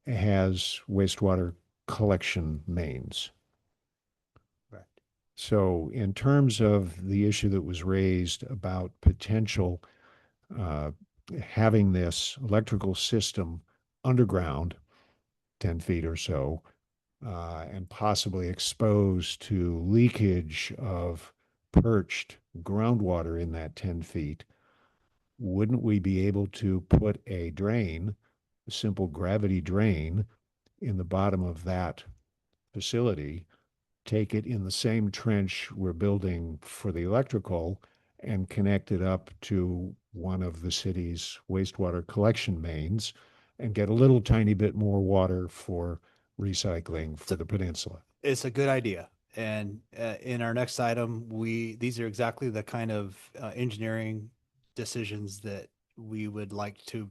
has wastewater collection mains. Right. So in terms of the issue that was raised about potential having this electrical system underground 10 feet or so, and possibly exposed to leakage of perched groundwater in that 10 feet, wouldn't we be able to put a drain, a simple gravity drain, in the bottom of that facility, take it in the same trench we're building for the electrical, and connect it up to one of the city's wastewater collection mains, and get a little tiny bit more water for recycling for the peninsula? It's a good idea. And in our next item, these are exactly the kind of engineering decisions that we would like to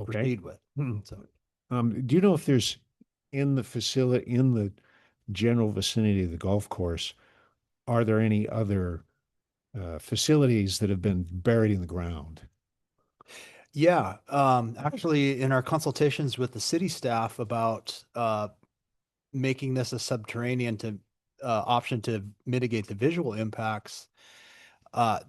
proceed with. So, do you know if there's in the general vicinity of the golf course, are there any other facilities that have been buried in the ground? yeah, actually, in our consultations with the city staff about making this a subterranean option to mitigate the visual impacts,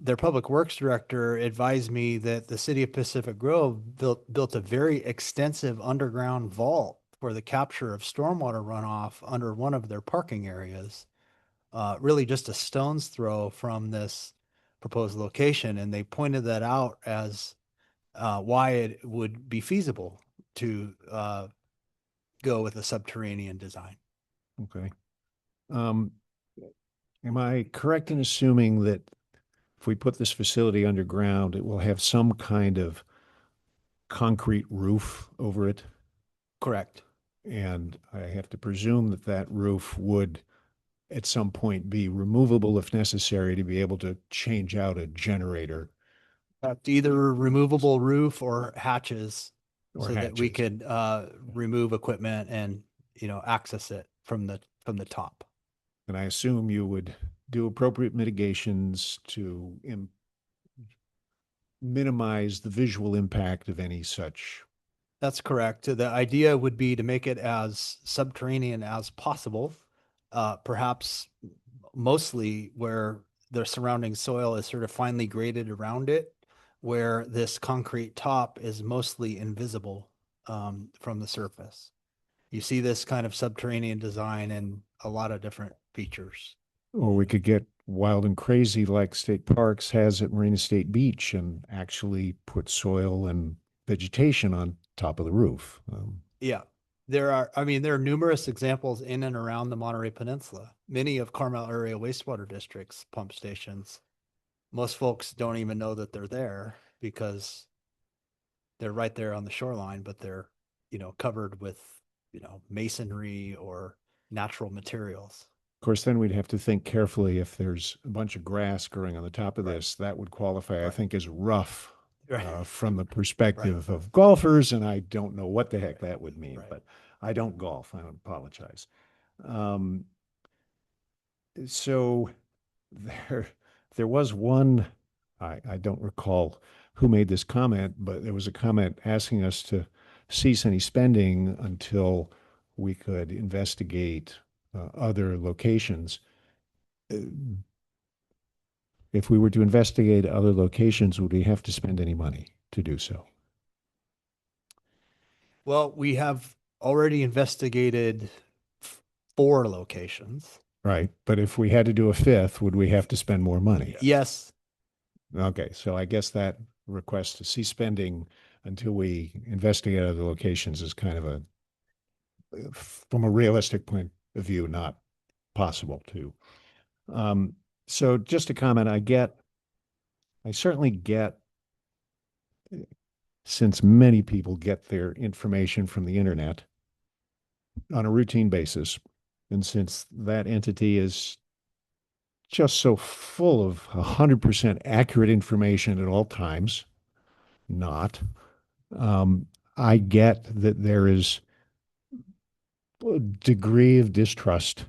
their public works director advised me that the city of Pacific Grove built a very extensive underground vault for the capture of stormwater runoff under one of their parking areas, really just a stone's throw from this proposed location. And they pointed that out as why it would be feasible to go with a subterranean design. Okay. Am I correct in assuming that if we put this facility underground, it will have some kind of concrete roof over it? Correct. And I have to presume that that roof would at some point be removable if necessary to be able to change out a generator. Either removable roof or hatches, Or so that we hatches. could remove equipment and access it from the top. And I assume you would do appropriate mitigations to minimize the visual impact of any such. That's correct. The idea would be to make it as subterranean as possible, perhaps mostly where the surrounding soil is sort of finely graded around it, where this concrete top is mostly invisible from the surface. You see this kind of subterranean design in a lot of different features. Or we could get wild and crazy like State Parks has at Marina State Beach and actually put soil and vegetation on top of the roof. Yeah, there are numerous examples in and around the Monterey Peninsula. Many of Carmel area wastewater districts pump stations. Most folks don't even know that they're there because they're right there on the shoreline, but they're, covered with, masonry or natural materials. Of course, then we'd have to think carefully if there's a bunch of grass growing on the top of this, that would qualify, I think, as rough from the perspective of golfers, and I don't know what the heck that would mean, but I don't golf. I apologize. So there was one, I don't recall who made this comment, but there was a comment asking us to cease any spending until we could investigate other locations. If we were to investigate other locations, would we have to spend any money to do so? Well, we have already investigated 4 locations. Right. But if we had to do a 5th, would we have to spend more money? Yes. Okay. So I guess that request to cease spending until we investigate other locations is kind of from a realistic point of view, not possible to. So just a comment, I certainly get, since many people get their information from the internet on a routine basis, and since that entity is just so full of 100% accurate information at all times, not, I get that there is a degree of distrust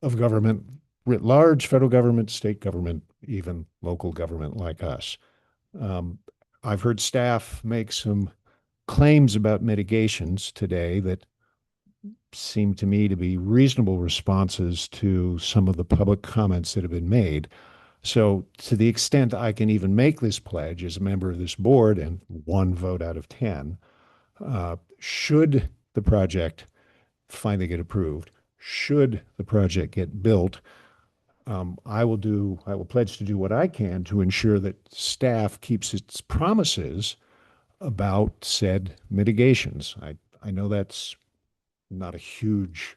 of government writ large, federal government, state government, even local government like us. I've heard staff make some claims about mitigations today that seem to me to be reasonable responses to some of the public comments that have been made. So to the extent I can even make this pledge as a member of this board and 1 vote out of 10, should the project finally get approved, should the project get built, I will pledge to do what I can to ensure that staff keeps its promises about said mitigations. I know that's not a huge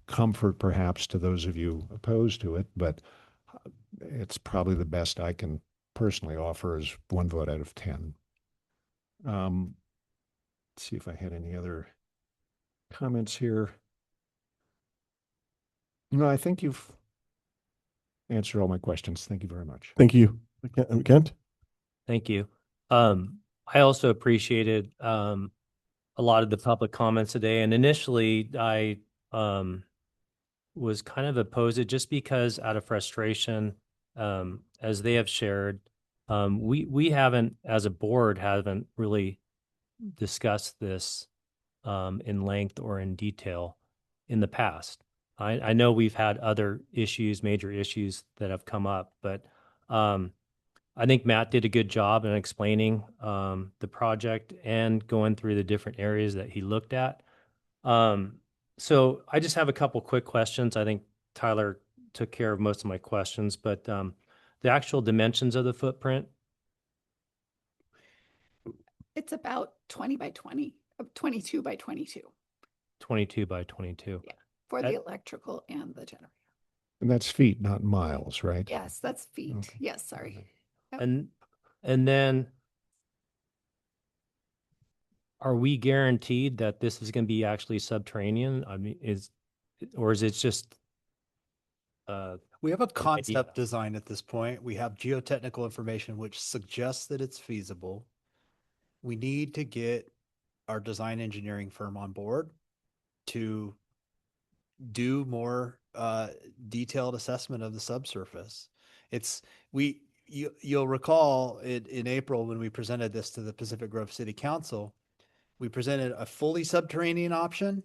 comfort perhaps to those of you opposed to it, but it's probably the best I can personally offer as 1 vote out of 10. Let's see if I had any other comments here. No, I think you've answered all my questions. Thank you very much. Thank you. Kent? Thank you. I also appreciated a lot of the public comments today. And initially, I was kind of opposed just because out of frustration, as they have shared, we haven't, as a board, haven't really discussed this in length or in detail in the past. I know we've had other issues, major issues that have come up, but I think Matt did a good job in explaining the project and going through the different areas that he looked at. So I just have a couple quick questions. I think Tyler took care of most of my questions, but the actual dimensions of the footprint. It's about 20 by 20, 22 by 22. 22 by 22. Yeah, for the electrical and the generator. And that's feet, not miles, right? Yes, that's feet. Okay. Yes, sorry. Yep. And then are we guaranteed that this is going to be actually subterranean? I mean, is it just we have a concept design at this point. We have geotechnical information which suggests that it's feasible. We need to get our design engineering firm on board to do more detailed assessment of the subsurface. You'll recall in April when we presented this to the Pacific Grove City Council, we presented a fully subterranean option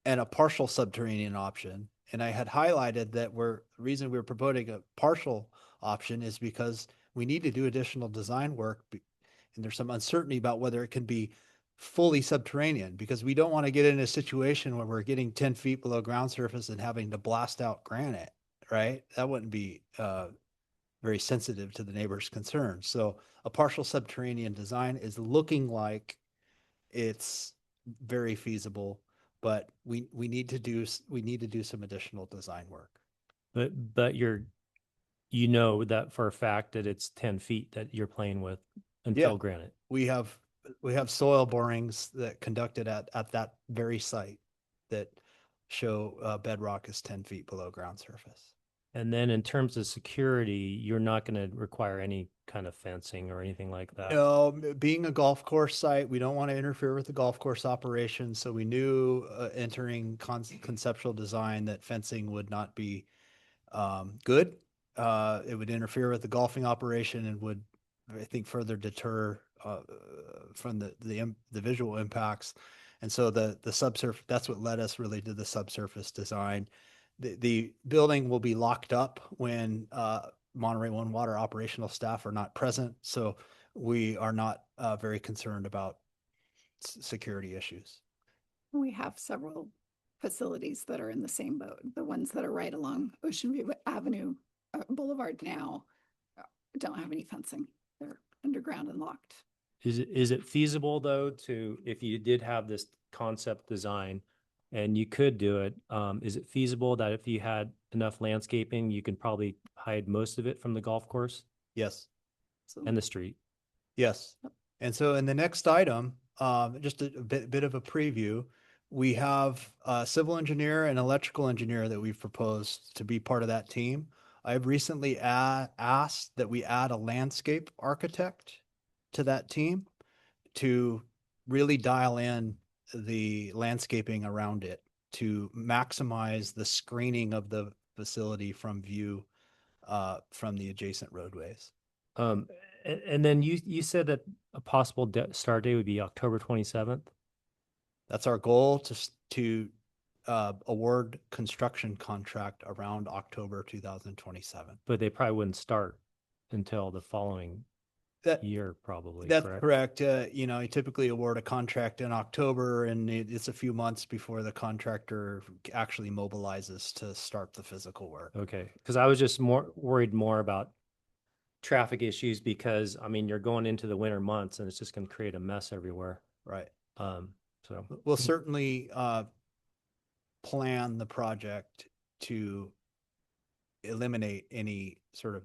and a partial subterranean option. And I had highlighted that the reason we're proposing a partial option is because we need to do additional design work. And there's some uncertainty about whether it can be fully subterranean, because we don't want to get in a situation where we're getting 10 feet below ground surface and having to blast out granite, right? That wouldn't be very sensitive to the neighbor's concerns. So a partial subterranean design is looking like it's very feasible, but we need to do some additional design work. But you know that for a fact that it's 10 feet that you're playing with until granite. We have soil borings that conducted at that very site that show bedrock is 10 feet below ground surface. And then in terms of security, you're not going to require any kind of fencing or anything like that. No, being a golf course site, we don't want to interfere with the golf course operation. So we knew entering conceptual design that fencing would not be good. It would interfere with the golfing operation and would, I think, further deter from the visual impacts. And so the subsurface, that's what led us really to the subsurface design. The building will be locked up when Monterey One Water operational staff are not present. So we are not very concerned about security issues. We have several facilities that are in the same boat. The ones that are right along Ocean View Avenue Boulevard now don't have any fencing. They're underground and locked. Is it feasible though to, if you did have this concept design and you could do it, is it feasible that if you had enough landscaping, you can probably hide most of it from the golf course? Yes. And the street? Yes. And so in the next item, just a bit of a preview, we have a civil engineer and electrical engineer that we've proposed to be part of that team. I've recently asked that we add a landscape architect to that team to really dial in the landscaping around it to maximize the screening of the facility from view from the adjacent roadways. And then you said that a possible start date would be October 27th. That's our goal to award construction contract around October 2027. But they probably wouldn't start until the following year, probably. That's correct. You typically award a contract in October, and it's a few months before the contractor actually mobilizes to start the physical work. Okay, because I was just worried more about traffic issues, because I mean you're going into the winter months and it's just going to create a mess everywhere. Right. So we'll certainly plan the project to eliminate any sort of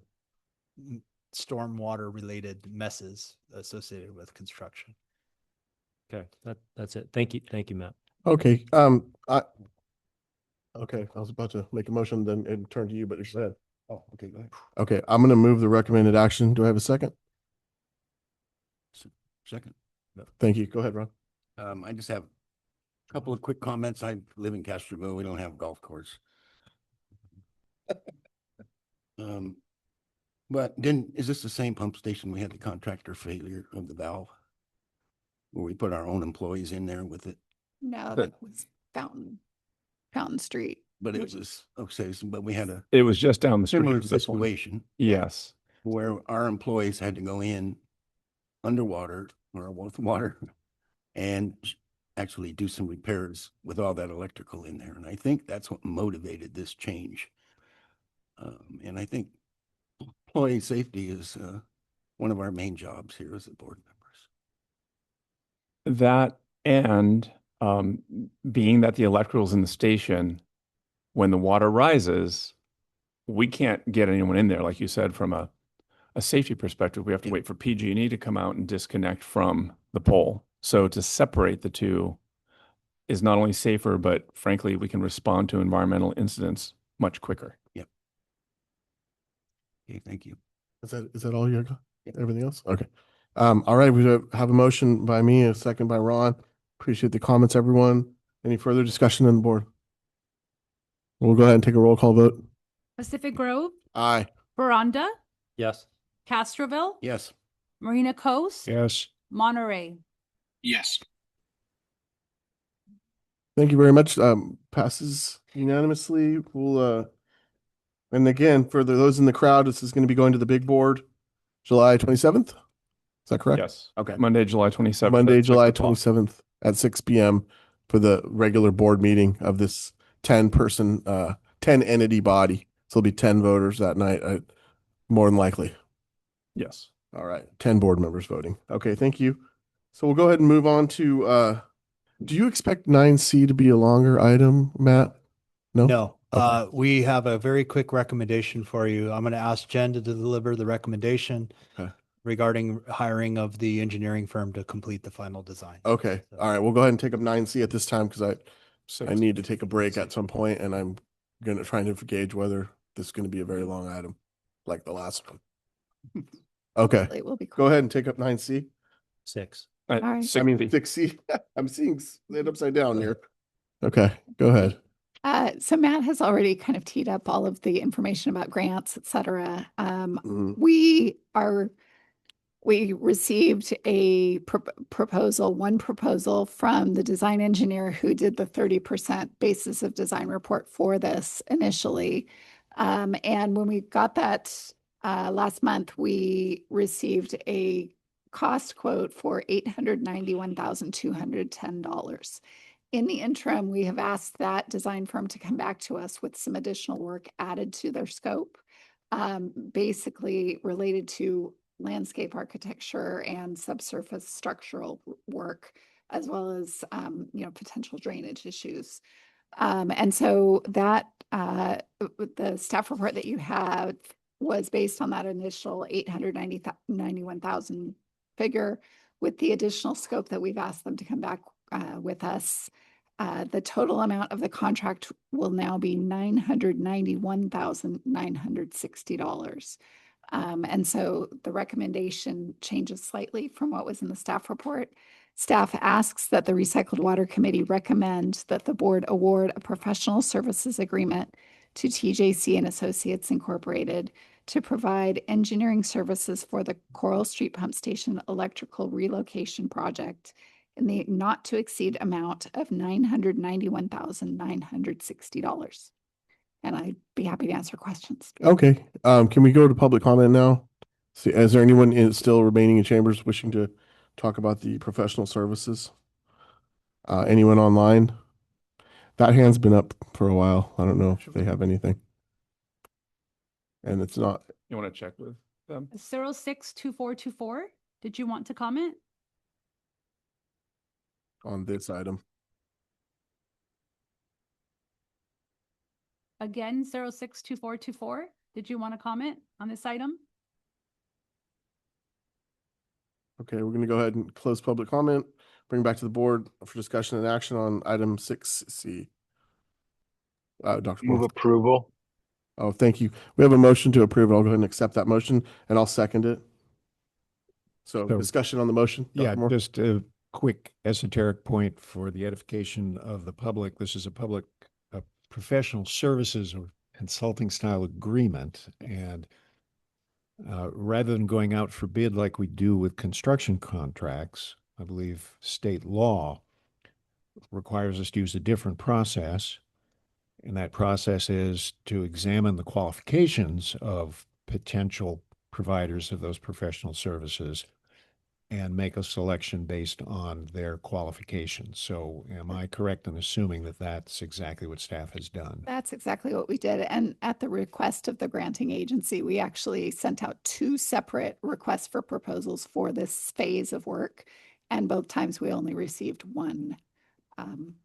stormwater related messes associated with construction. Okay, that's it. Thank you, Matt. Okay. Okay, I was about to make a motion, then and turn to you, but you said. Oh, okay, go ahead. Okay, I'm going to move the recommended action. Do I have a second? Second. Thank you. Go ahead, Ron. I just have a couple of quick comments. I live in Castroville. We don't have a golf course. But then is this the same pump station we had the contractor failure of the valve? Where we put our own employees in there with it? No, that was Fountain Street. But it was, okay, but we had It was just down the street. similar from this one. situation Yes. where our employees had to go in underwater or with water and actually do some repairs with all that electrical in there. And I think that's what motivated this change. And I think employee safety is one of our main jobs here as the board members. That and being that the electrical's in the station, when the water rises, we can't get anyone in there. Like you said, from a safety perspective, we have to wait for PG&E to come out and disconnect from the pole. So to separate the two is not only safer, but frankly, we can respond to environmental incidents much quicker. Yep. Okay, thank you. Is that all you got? Yep. Everything else? Okay. All right, we have a motion by me, a second by Ron. Appreciate the comments, everyone. Any further discussion on the board? We'll go ahead and take a roll call vote. Pacific Grove, Aye. Veranda, Yes. Castroville, Yes. Marina Coast, Yes. Monterey. Yes. Thank you very much. Passes unanimously. We'll and again, for those in the crowd, this is going to be going to the big board July 27th. Is that correct? Yes. Okay. Monday, July 27th. Monday, at 6 July o'clock. 27th at 6 p.m. for the regular board meeting of this 10-person, 10 entity body. So there'll be 10 voters that night, more than likely. Yes. All right, 10 board members voting. Okay, thank you. So we'll go ahead and move on to, do you expect 9C to be a longer item, Matt? No? No, Okay. we have a very quick recommendation for you. I'm going to ask Jen to deliver the recommendation Okay. regarding hiring of the engineering firm to complete the final design. Okay. So- All right, we'll go ahead and take up 9C at this time because I Six. need to take a break at some point, and I'm going to try to gauge whether this is going to be a very long item like the last one. Okay, It will be go quick. ahead and take up 9C. 6. All right. I mean 6C. I'm seeing it upside down here. Okay, go ahead. So Matt has already kind of teed up all of the information about grants, et cetera. Mhm. We received a one proposal from the design engineer who did the 30% basis of design report for this initially. And when we got that last month, we received a cost quote for $891,210. In the interim, we have asked that design firm to come back to us with some additional work added to their scope, basically related to landscape architecture and subsurface structural work, as well as, potential drainage issues. And so that, the staff report that you had was based on that initial 891,000 figure with the additional scope that we've asked them to come back with us. The total amount of the contract will now be $991,960. And so the recommendation changes slightly from what was in the staff report. Staff asks that the Recycled Water Committee recommend that the board award a professional services agreement to TJC and Associates Incorporated to provide engineering services for the Coral Street Pump Station electrical relocation project in the not to exceed amount of $991,960. And I'd be happy to answer questions. Okay, can we go to public comment now? See, is there anyone still remaining in chambers wishing to talk about the professional services? Anyone online? That hand's been up for a while. I don't know if they have anything. And it's not, You want to check with them? 062424. Did you want to comment? on this item. Again, 062424. Did you want to comment on this item? Okay, we're going to go ahead and close public comment, bring back to the board for discussion and action on item 6C. Dr. Move Borth. approval. Oh, thank you. We have a motion to approve. I'll go ahead and accept that motion and I'll second it. So discussion on the motion. Dr. Yeah, Moore? just a quick esoteric point for the edification of the public. This is a professional services or consulting style agreement. And rather than going out for bid like we do with construction contracts, I believe state law requires us to use a different process. And that process is to examine the qualifications of potential providers of those professional services and make a selection based on their qualifications. So am I correct in assuming that that's exactly what staff has done? That's exactly what we did. And at the request of the granting agency, we actually sent out 2 separate requests for proposals for this phase of work. And both times we only received 1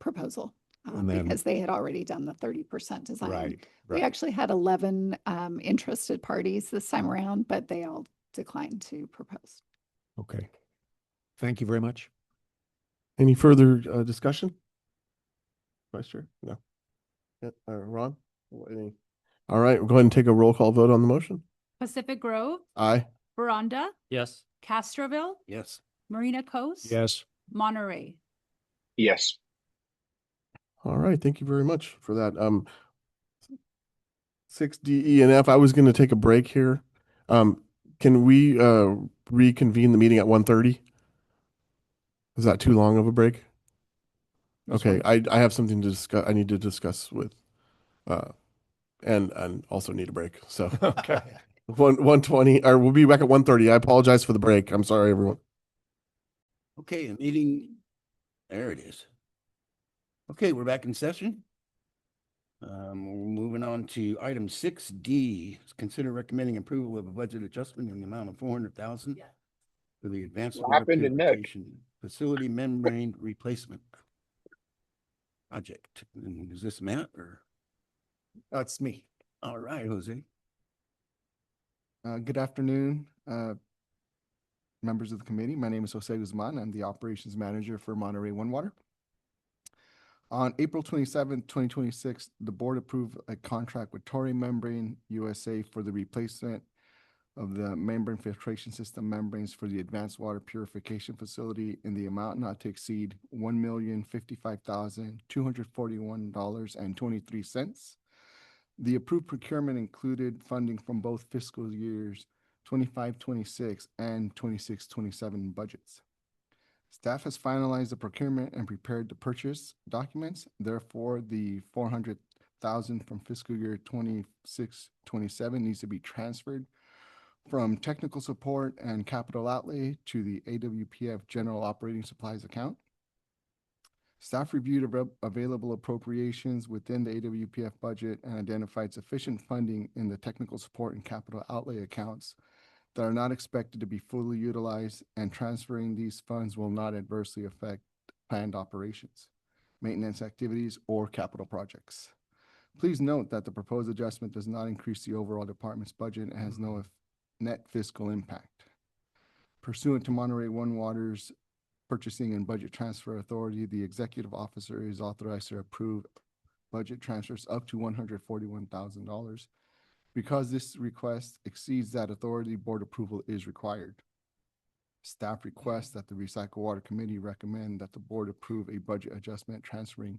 proposal because they had already done the 30% design. Right. We actually had 11 interested parties this time around, but they all declined to propose. Okay. Thank you very much. Any further discussion? Vice Chair? No. Yeah, Ron? Any? All right, we'll go ahead and take a roll call vote on the motion. Pacific Grove, Aye. Veranda, Yes. Castroville, Yes. Marina Coast, Yes. Monterey. Yes. All right, thank you very much for that. 6 D, E, and F. I was going to take a break here. Can we reconvene the meeting at 1:30? Is that too long of a break? That's Okay, fine. I have something to discuss. I need to discuss with, and also need a break. So Okay. 1:20, or we'll be back at 1:30. I apologize for the break. I'm sorry, everyone. Okay, the meeting, there it is. Okay, we're back in session. We're moving on to item 6D. Consider recommending approval of a budget adjustment in the amount of 400,000 for the advanced What water happened to Nick? purification facility membrane replacement project. And is this Matt or? That's me. All right, Jose. Good afternoon, members of the committee. My name is Jose Guzman. I'm the operations manager for Monterey One Water. On April 27, 2026, the board approved a contract with Torrey Membrane USA for the replacement of the membrane filtration system membranes for the advanced water purification facility in the amount not to exceed $1,055,241.23. The approved procurement included funding from both fiscal years 25-26 and 26-27 budgets. Staff has finalized the procurement and prepared the purchase documents. Therefore, the 400,000 from fiscal year 26-27 needs to be transferred from technical support and capital outlay to the AWPF general operating supplies account. Staff reviewed available appropriations within the AWPF budget and identified sufficient funding in the technical support and capital outlay accounts that are not expected to be fully utilized, and transferring these funds will not adversely affect planned operations, maintenance activities, or capital projects. Please note that the proposed adjustment does not increase the overall department's budget and has no net fiscal impact. Pursuant to Monterey One Water's Purchasing and Budget Transfer Authority, the executive officer is authorized to approve budget transfers up to $141,000. Because this request exceeds that authority, board approval is required. Staff requests that the Recycle Water Committee recommend that the board approve a budget adjustment transferring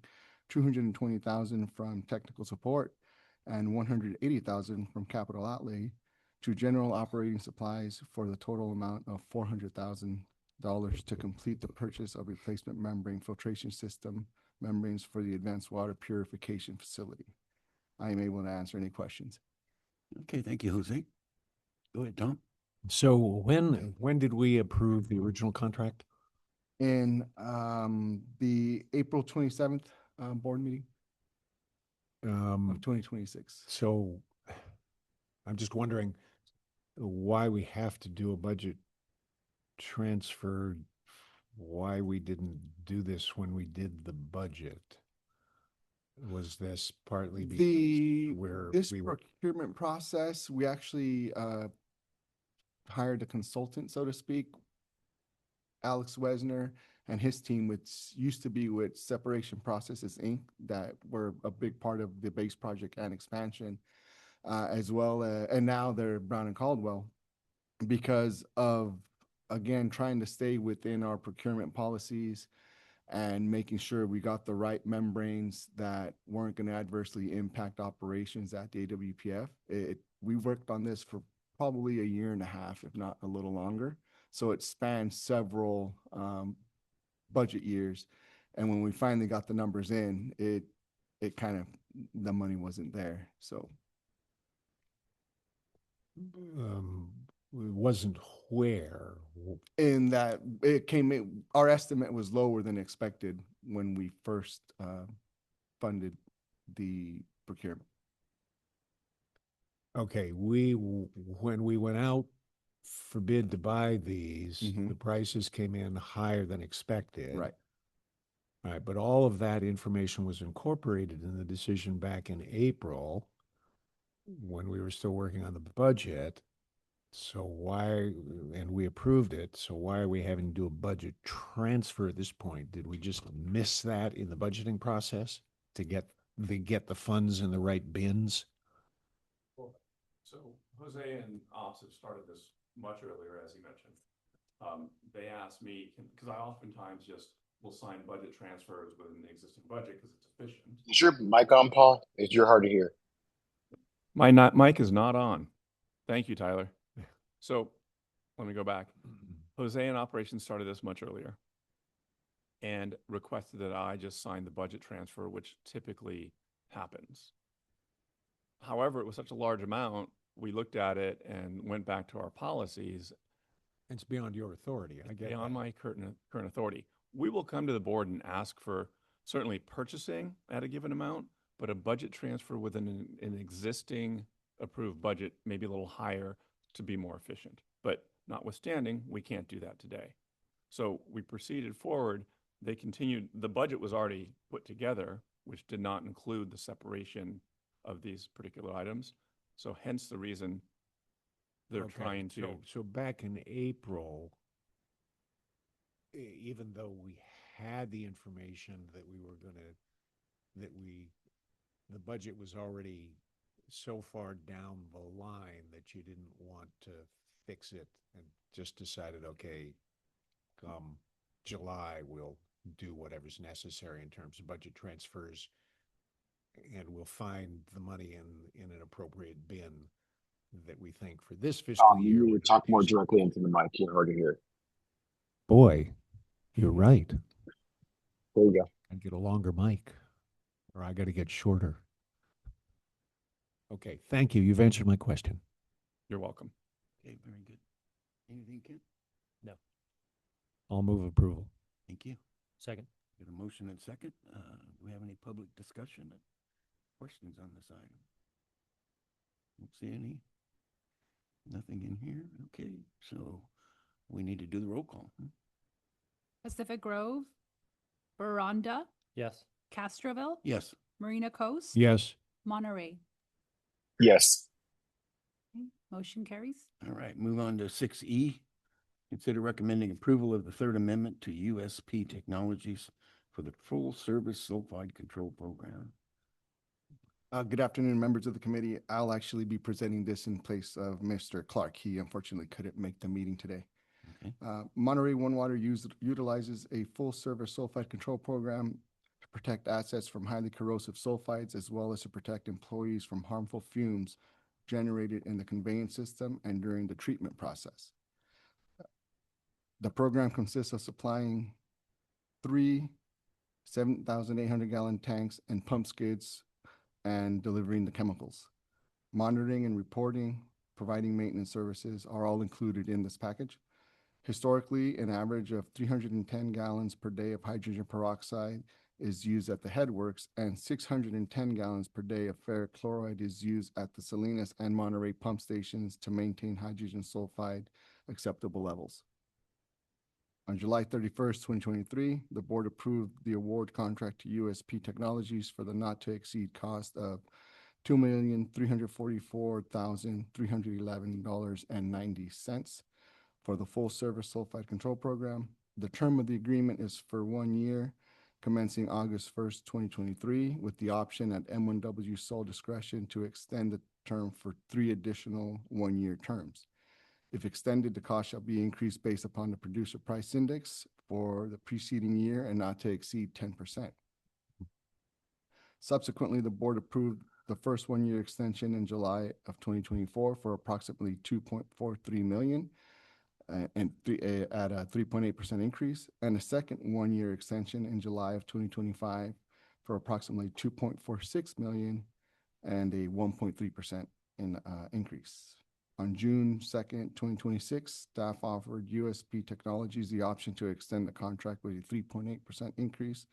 $220,000 from technical support and $180,000 from capital outlay to general operating supplies for the total amount of $400,000 to complete the purchase of replacement membrane filtration system membranes for the advanced water purification facility. I am able to answer any questions. Okay, thank you, Jose. Go ahead, Tom. So when did we approve the original contract? In the April 27th board meeting of 2026. So I'm just wondering why we have to do a budget transfer, why we didn't do this when we did the budget. Was this partly because this procurement process, we actually hired a consultant, so to speak, Alex Wesner and his team, which used to be with Separation Processes, Inc., that were a big part of the base project and expansion, as well, and now they're Brown and Caldwell, because of, again, trying to stay within our procurement policies and making sure we got the right membranes that weren't going to adversely impact operations at the AWPF. We worked on this for probably a year and a half, if not a little longer. So it spanned several budget years. And when we finally got the numbers in, it kind of, the money wasn't there. So it wasn't where. in that it came in, our estimate was lower than expected when we first funded the procurement. Okay, when we went out for bid to buy these, the prices came in higher than expected. Right. All right, but all of that information was incorporated in the decision back in April when we were still working on the budget. So why, and we approved it, so why are we having to do a budget transfer at this point? Did we just miss that in the budgeting process to get the funds in the right bins? Well, so Jose and Ops have started this much earlier, as he mentioned. They asked me, because I oftentimes just will sign budget transfers within the existing budget because it's efficient. Is your mic on, Paul? You're hard to hear. My mic is not on. Thank you, Tyler. So let me go back. Jose in operations started this much earlier and requested that I just sign the budget transfer, which typically happens. However, it was such a large amount, we looked at it and went back to our policies. It's beyond your authority. I get Beyond that. my current authority. We will come to the board and ask for certainly purchasing at a given amount, but a budget transfer within an existing approved budget, maybe a little higher to be more efficient. But notwithstanding, we can't do that today. So we proceeded forward. They continued, the budget was already put together, which did not include the separation of these particular items. So hence the reason they're Okay, trying to. So back in April, even though we had the information that we were gonna, the budget was already so far down the line that you didn't want to fix it and just decided, okay, come July, we'll do whatever's necessary in terms of budget transfers, and we'll find the money in an appropriate bin that we think for this fiscal year. You would talk more directly into the mic. You're hard to hear. Boy, you're right. There you go. I get a longer mic, or I got to get shorter. Okay, thank you. You've answered my question. You're welcome. Okay, very good. Anything, Ken? No. I'll move approval. Thank you. Second. Get a motion and second. Do we have any public discussion? Questions on this item? Don't see any. Nothing in here. Okay, so we need to do the roll call. Pacific Grove, Veranda, Yes. Castroville, Yes. Marina Coast. Yes. Monterey. Yes. Okay, motion carries. All right, move on to 6E. Consider recommending approval of the Third Amendment to USP Technologies for the Full Service Sulfide Control Program. Good afternoon, members of the committee. I'll actually be presenting this in place of Mr. Clark. He unfortunately couldn't make the meeting today. Okay. Monterey One Water utilizes a full-service sulfide control program to protect assets from highly corrosive sulfides, as well as to protect employees from harmful fumes generated in the conveyance system and during the treatment process. The program consists of supplying 3 7,800-gallon tanks and pump skids and delivering the chemicals. Monitoring and reporting, providing maintenance services are all included in this package. Historically, an average of 310 gallons per day of hydrogen peroxide is used at the headworks, and 610 gallons per day of ferric chloride is used at the Salinas and Monterey pump stations to maintain hydrogen sulfide acceptable levels. On July 31st, 2023, the board approved the award contract to USP Technologies for the not to exceed cost of $2,344,311.90 for the full service sulfide control program. The term of the agreement is for 1 year, commencing August 1st, 2023, with the option at M1W sole discretion to extend the term for 3 additional 1-year terms. If extended, the cost shall be increased based upon the producer price index for the preceding year and not to exceed 10%. Subsequently, the board approved the first 1-year extension in July of 2024 for approximately $2.43 million at a 3.8% increase, and a second 1-year extension in July of 2025 for approximately $2.46 million and a 1.3% increase. On June 2nd, 2026, staff offered USP Technologies the option to extend the contract with a 3.8% increase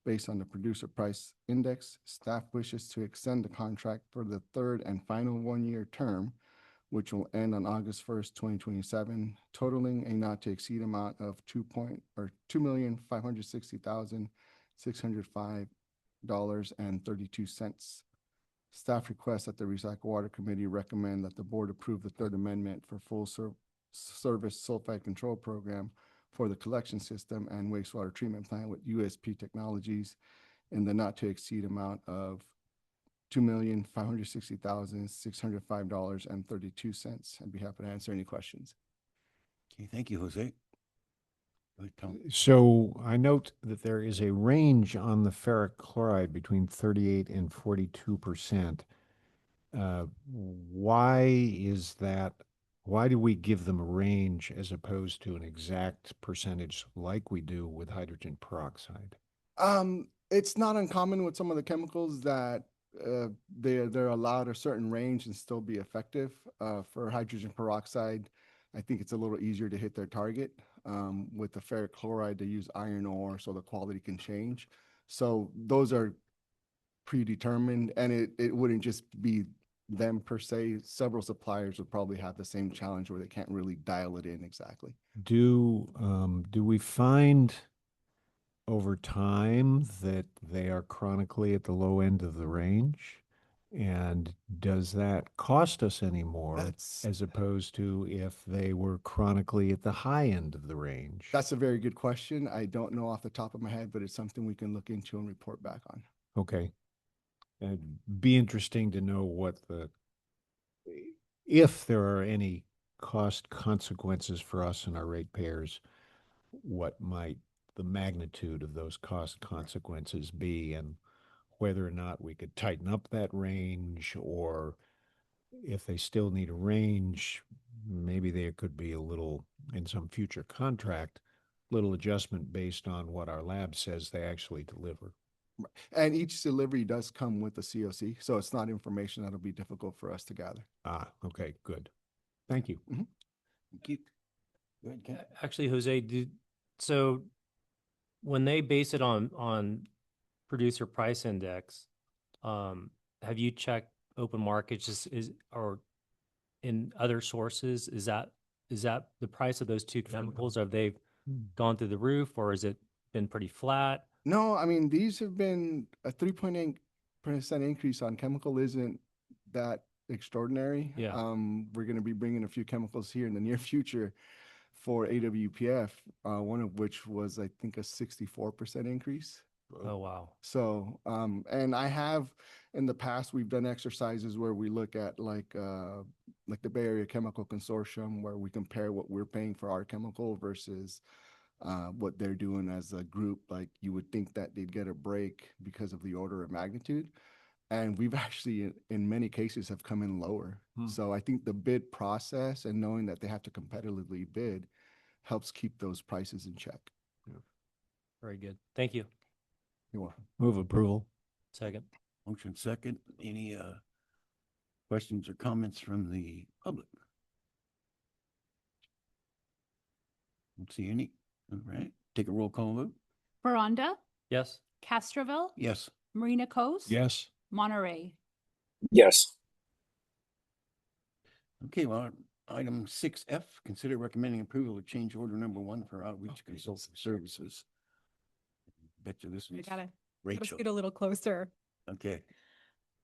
based on the producer price index. Staff wishes to extend the contract for the third and final 1-year term, which will end on August 1st, 2027, totaling a not to exceed amount of $2,560,605.32. Staff requests that the Recycle Water Committee recommend that the board approve the Third Amendment for full service sulfide control program for the collection system and wastewater treatment plant with USP Technologies in the not to exceed amount of $2,560,605.32. I'd be happy to answer any questions. Okay, thank you, Jose. Go ahead, Tom. So I note that there is a range on the ferric chloride between 38 and 42%. Why is that? Why do we give them a range as opposed to an exact percentage like we do with hydrogen peroxide? It's not uncommon with some of the chemicals that they're allowed a certain range and still be effective. For hydrogen peroxide, I think it's a little easier to hit their target. With the ferric chloride, they use iron ore, so the quality can change. So those are predetermined, and it wouldn't just be them per se. Several suppliers would probably have the same challenge where they can't really dial it in exactly. Do we find over time that they are chronically at the low end of the range? And does that cost us any more as opposed to if they were chronically at the high end of the range? That's a very good question. I don't know off the top of my head, but it's something we can look into and report back on. Okay. It'd be interesting to know if there are any cost consequences for us and our ratepayers, what might the magnitude of those cost consequences be, and whether or not we could tighten up that range, or if they still need a range, maybe there could be a little, in some future contract, little adjustment based on what our lab says they actually deliver. And each delivery does come with a COC, so it's not information that'll be difficult for us to gather. Okay, good. Thank you. Mm-hmm. Thank you. Go ahead, Ken. Actually, Jose, so when they base it on producer price index, have you checked open markets or in other sources? Is that the price of those two chemicals? Have they gone through the roof, or has it been pretty flat? No, I mean, these have been a 3.8% increase on chemical isn't that extraordinary. Yeah. We're going to be bringing a few chemicals here in the near future for AWPF, one of which was, I think, a 64% increase. Oh, wow. So, and I have in the past, we've done exercises where we look at like the Bay Area Chemical Consortium, where we compare what we're paying for our chemical versus what they're doing as a group. Like you would think that they'd get a break because of the order of magnitude. And we've actually, in many cases, have come in lower. So I think the bid process and knowing that they have to competitively bid helps keep those prices in check. Yeah. Very good. Thank you. You're welcome. Move approval. Second. Motion second. Any questions or comments from the public? Don't see any. All right. Take a roll call vote. Veranda, Yes. Castroville, Yes. Marina Coast. Yes. Monterey. Yes. Okay, well, item 6F, consider recommending approval of change order number 1 for outreach consulting services. Bet you this I was gotta Rachel. scoot a little closer. Okay.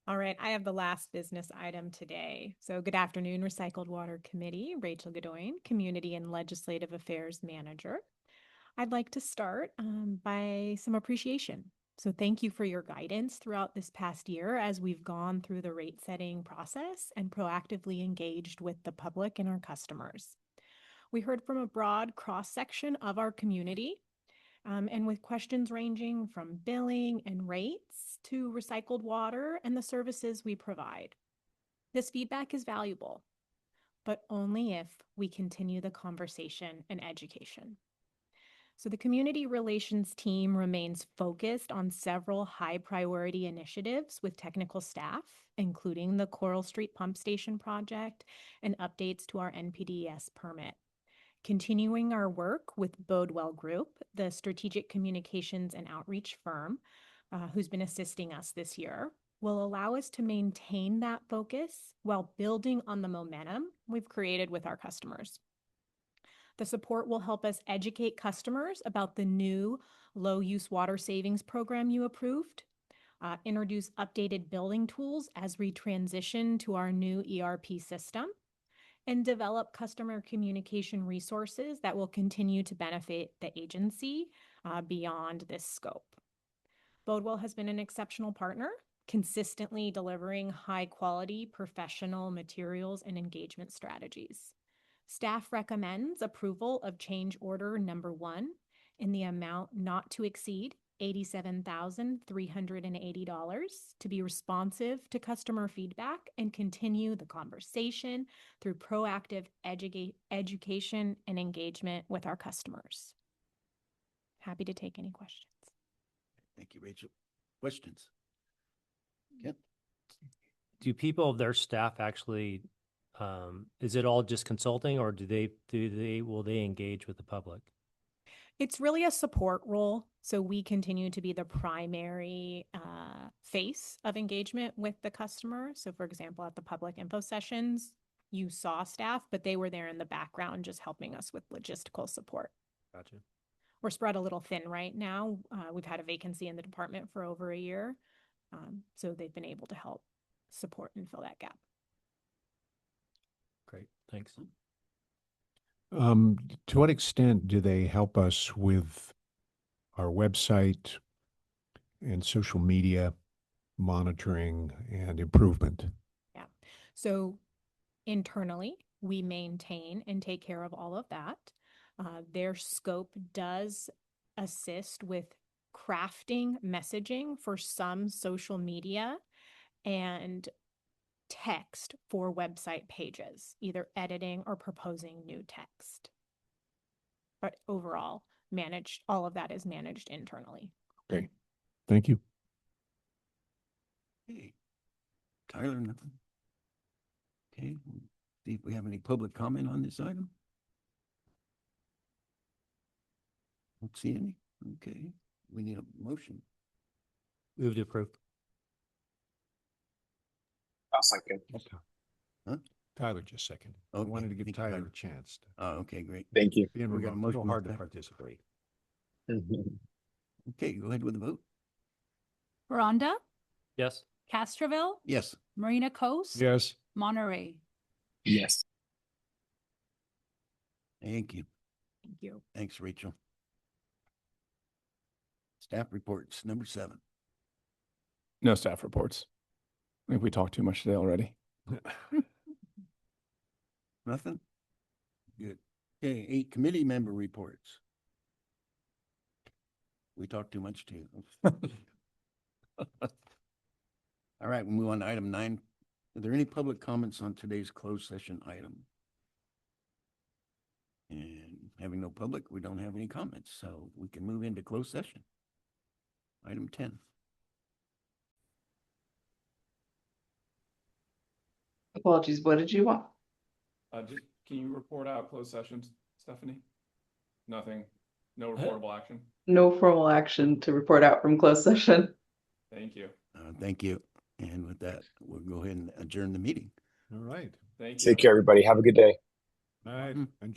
All right, I have the last business item today. So good afternoon, Recycled Water Committee, Rachel Godoyne, Community and Legislative Affairs Manager. I'd like to start by some appreciation. So thank you for your guidance throughout this past year as we've gone through the rate setting process and proactively engaged with the public and our customers. We heard from a broad cross-section of our community, and with questions ranging from billing and rates to recycled water and the services we provide. This feedback is valuable, but only if we continue the conversation and education. So the community relations team remains focused on several high priority initiatives with technical staff, including the Coral Street Pump Station project and updates to our NPDES permit. Continuing our work with Bodewell Group, the strategic communications and outreach firm who's been assisting us this year, will allow us to maintain that focus while building on the momentum we've created with our customers. The support will help us educate customers about the new low-use water savings program you approved, introduce updated billing tools as we transition to our new ERP system, and develop customer communication resources that will continue to benefit the agency beyond this scope. Bodewell has been an exceptional partner, consistently delivering high-quality professional materials and engagement strategies. Staff recommends approval of change order number 1 in the amount not to exceed $87,380 to be responsive to customer feedback and continue the conversation through proactive education and engagement with our customers. Happy to take any questions. Thank you, Rachel. Questions? Yep. Do people, their staff actually, is it all just consulting, or will they engage with the public? It's really a support role. So we continue to be the primary face of engagement with the customer. So for example, at the public info sessions, you saw staff, but they were there in the background just helping us with logistical support. Gotcha. We're spread a little thin right now. We've had a vacancy in the department for over a year. So they've been able to help support and fill that gap. Great, thanks. To what extent do they help us with our website and social media monitoring and improvement? Yeah. So internally, we maintain and take care of all of that. Their scope does assist with crafting messaging for some social media and text for website pages, either editing or proposing new text. But overall, all of that is managed internally. Okay, thank you. Hey, Tyler, nothing? Okay, see if we have any public comment on this item. Don't see any. Okay, we need a motion. Move to approve. I'll second. Huh? Tyler just second. I Okay, wanted to give thank you, Tyler Tyler. a chance to Oh, okay, great. Thank you. be in We got a remote. motion Real on hard to that. participate. Okay, go ahead with the vote. Rhonda, Yes. Castroville, Yes. Marina Coast, Yes. Monterey. Yes. Thank you. Thank you. Thanks, Rachel. Staff reports, number 7. No staff reports. I think we talked too much today already. Nothing? Good. Okay, 8 committee member reports. We talked too much too. All right, we'll move on to item 9. Are there any public comments on today's closed session item? And having no public, we don't have any comments, so we can move into closed session. Item 10. Apologies, what did you want? Can you report out closed sessions, Stephanie? Nothing, no reportable action? No formal action to report out from closed session. Thank you. Thank you. And with that, we'll go ahead and adjourn the meeting. All right. Thank you. Take care, everybody. Have a good day. All right. Enjoy.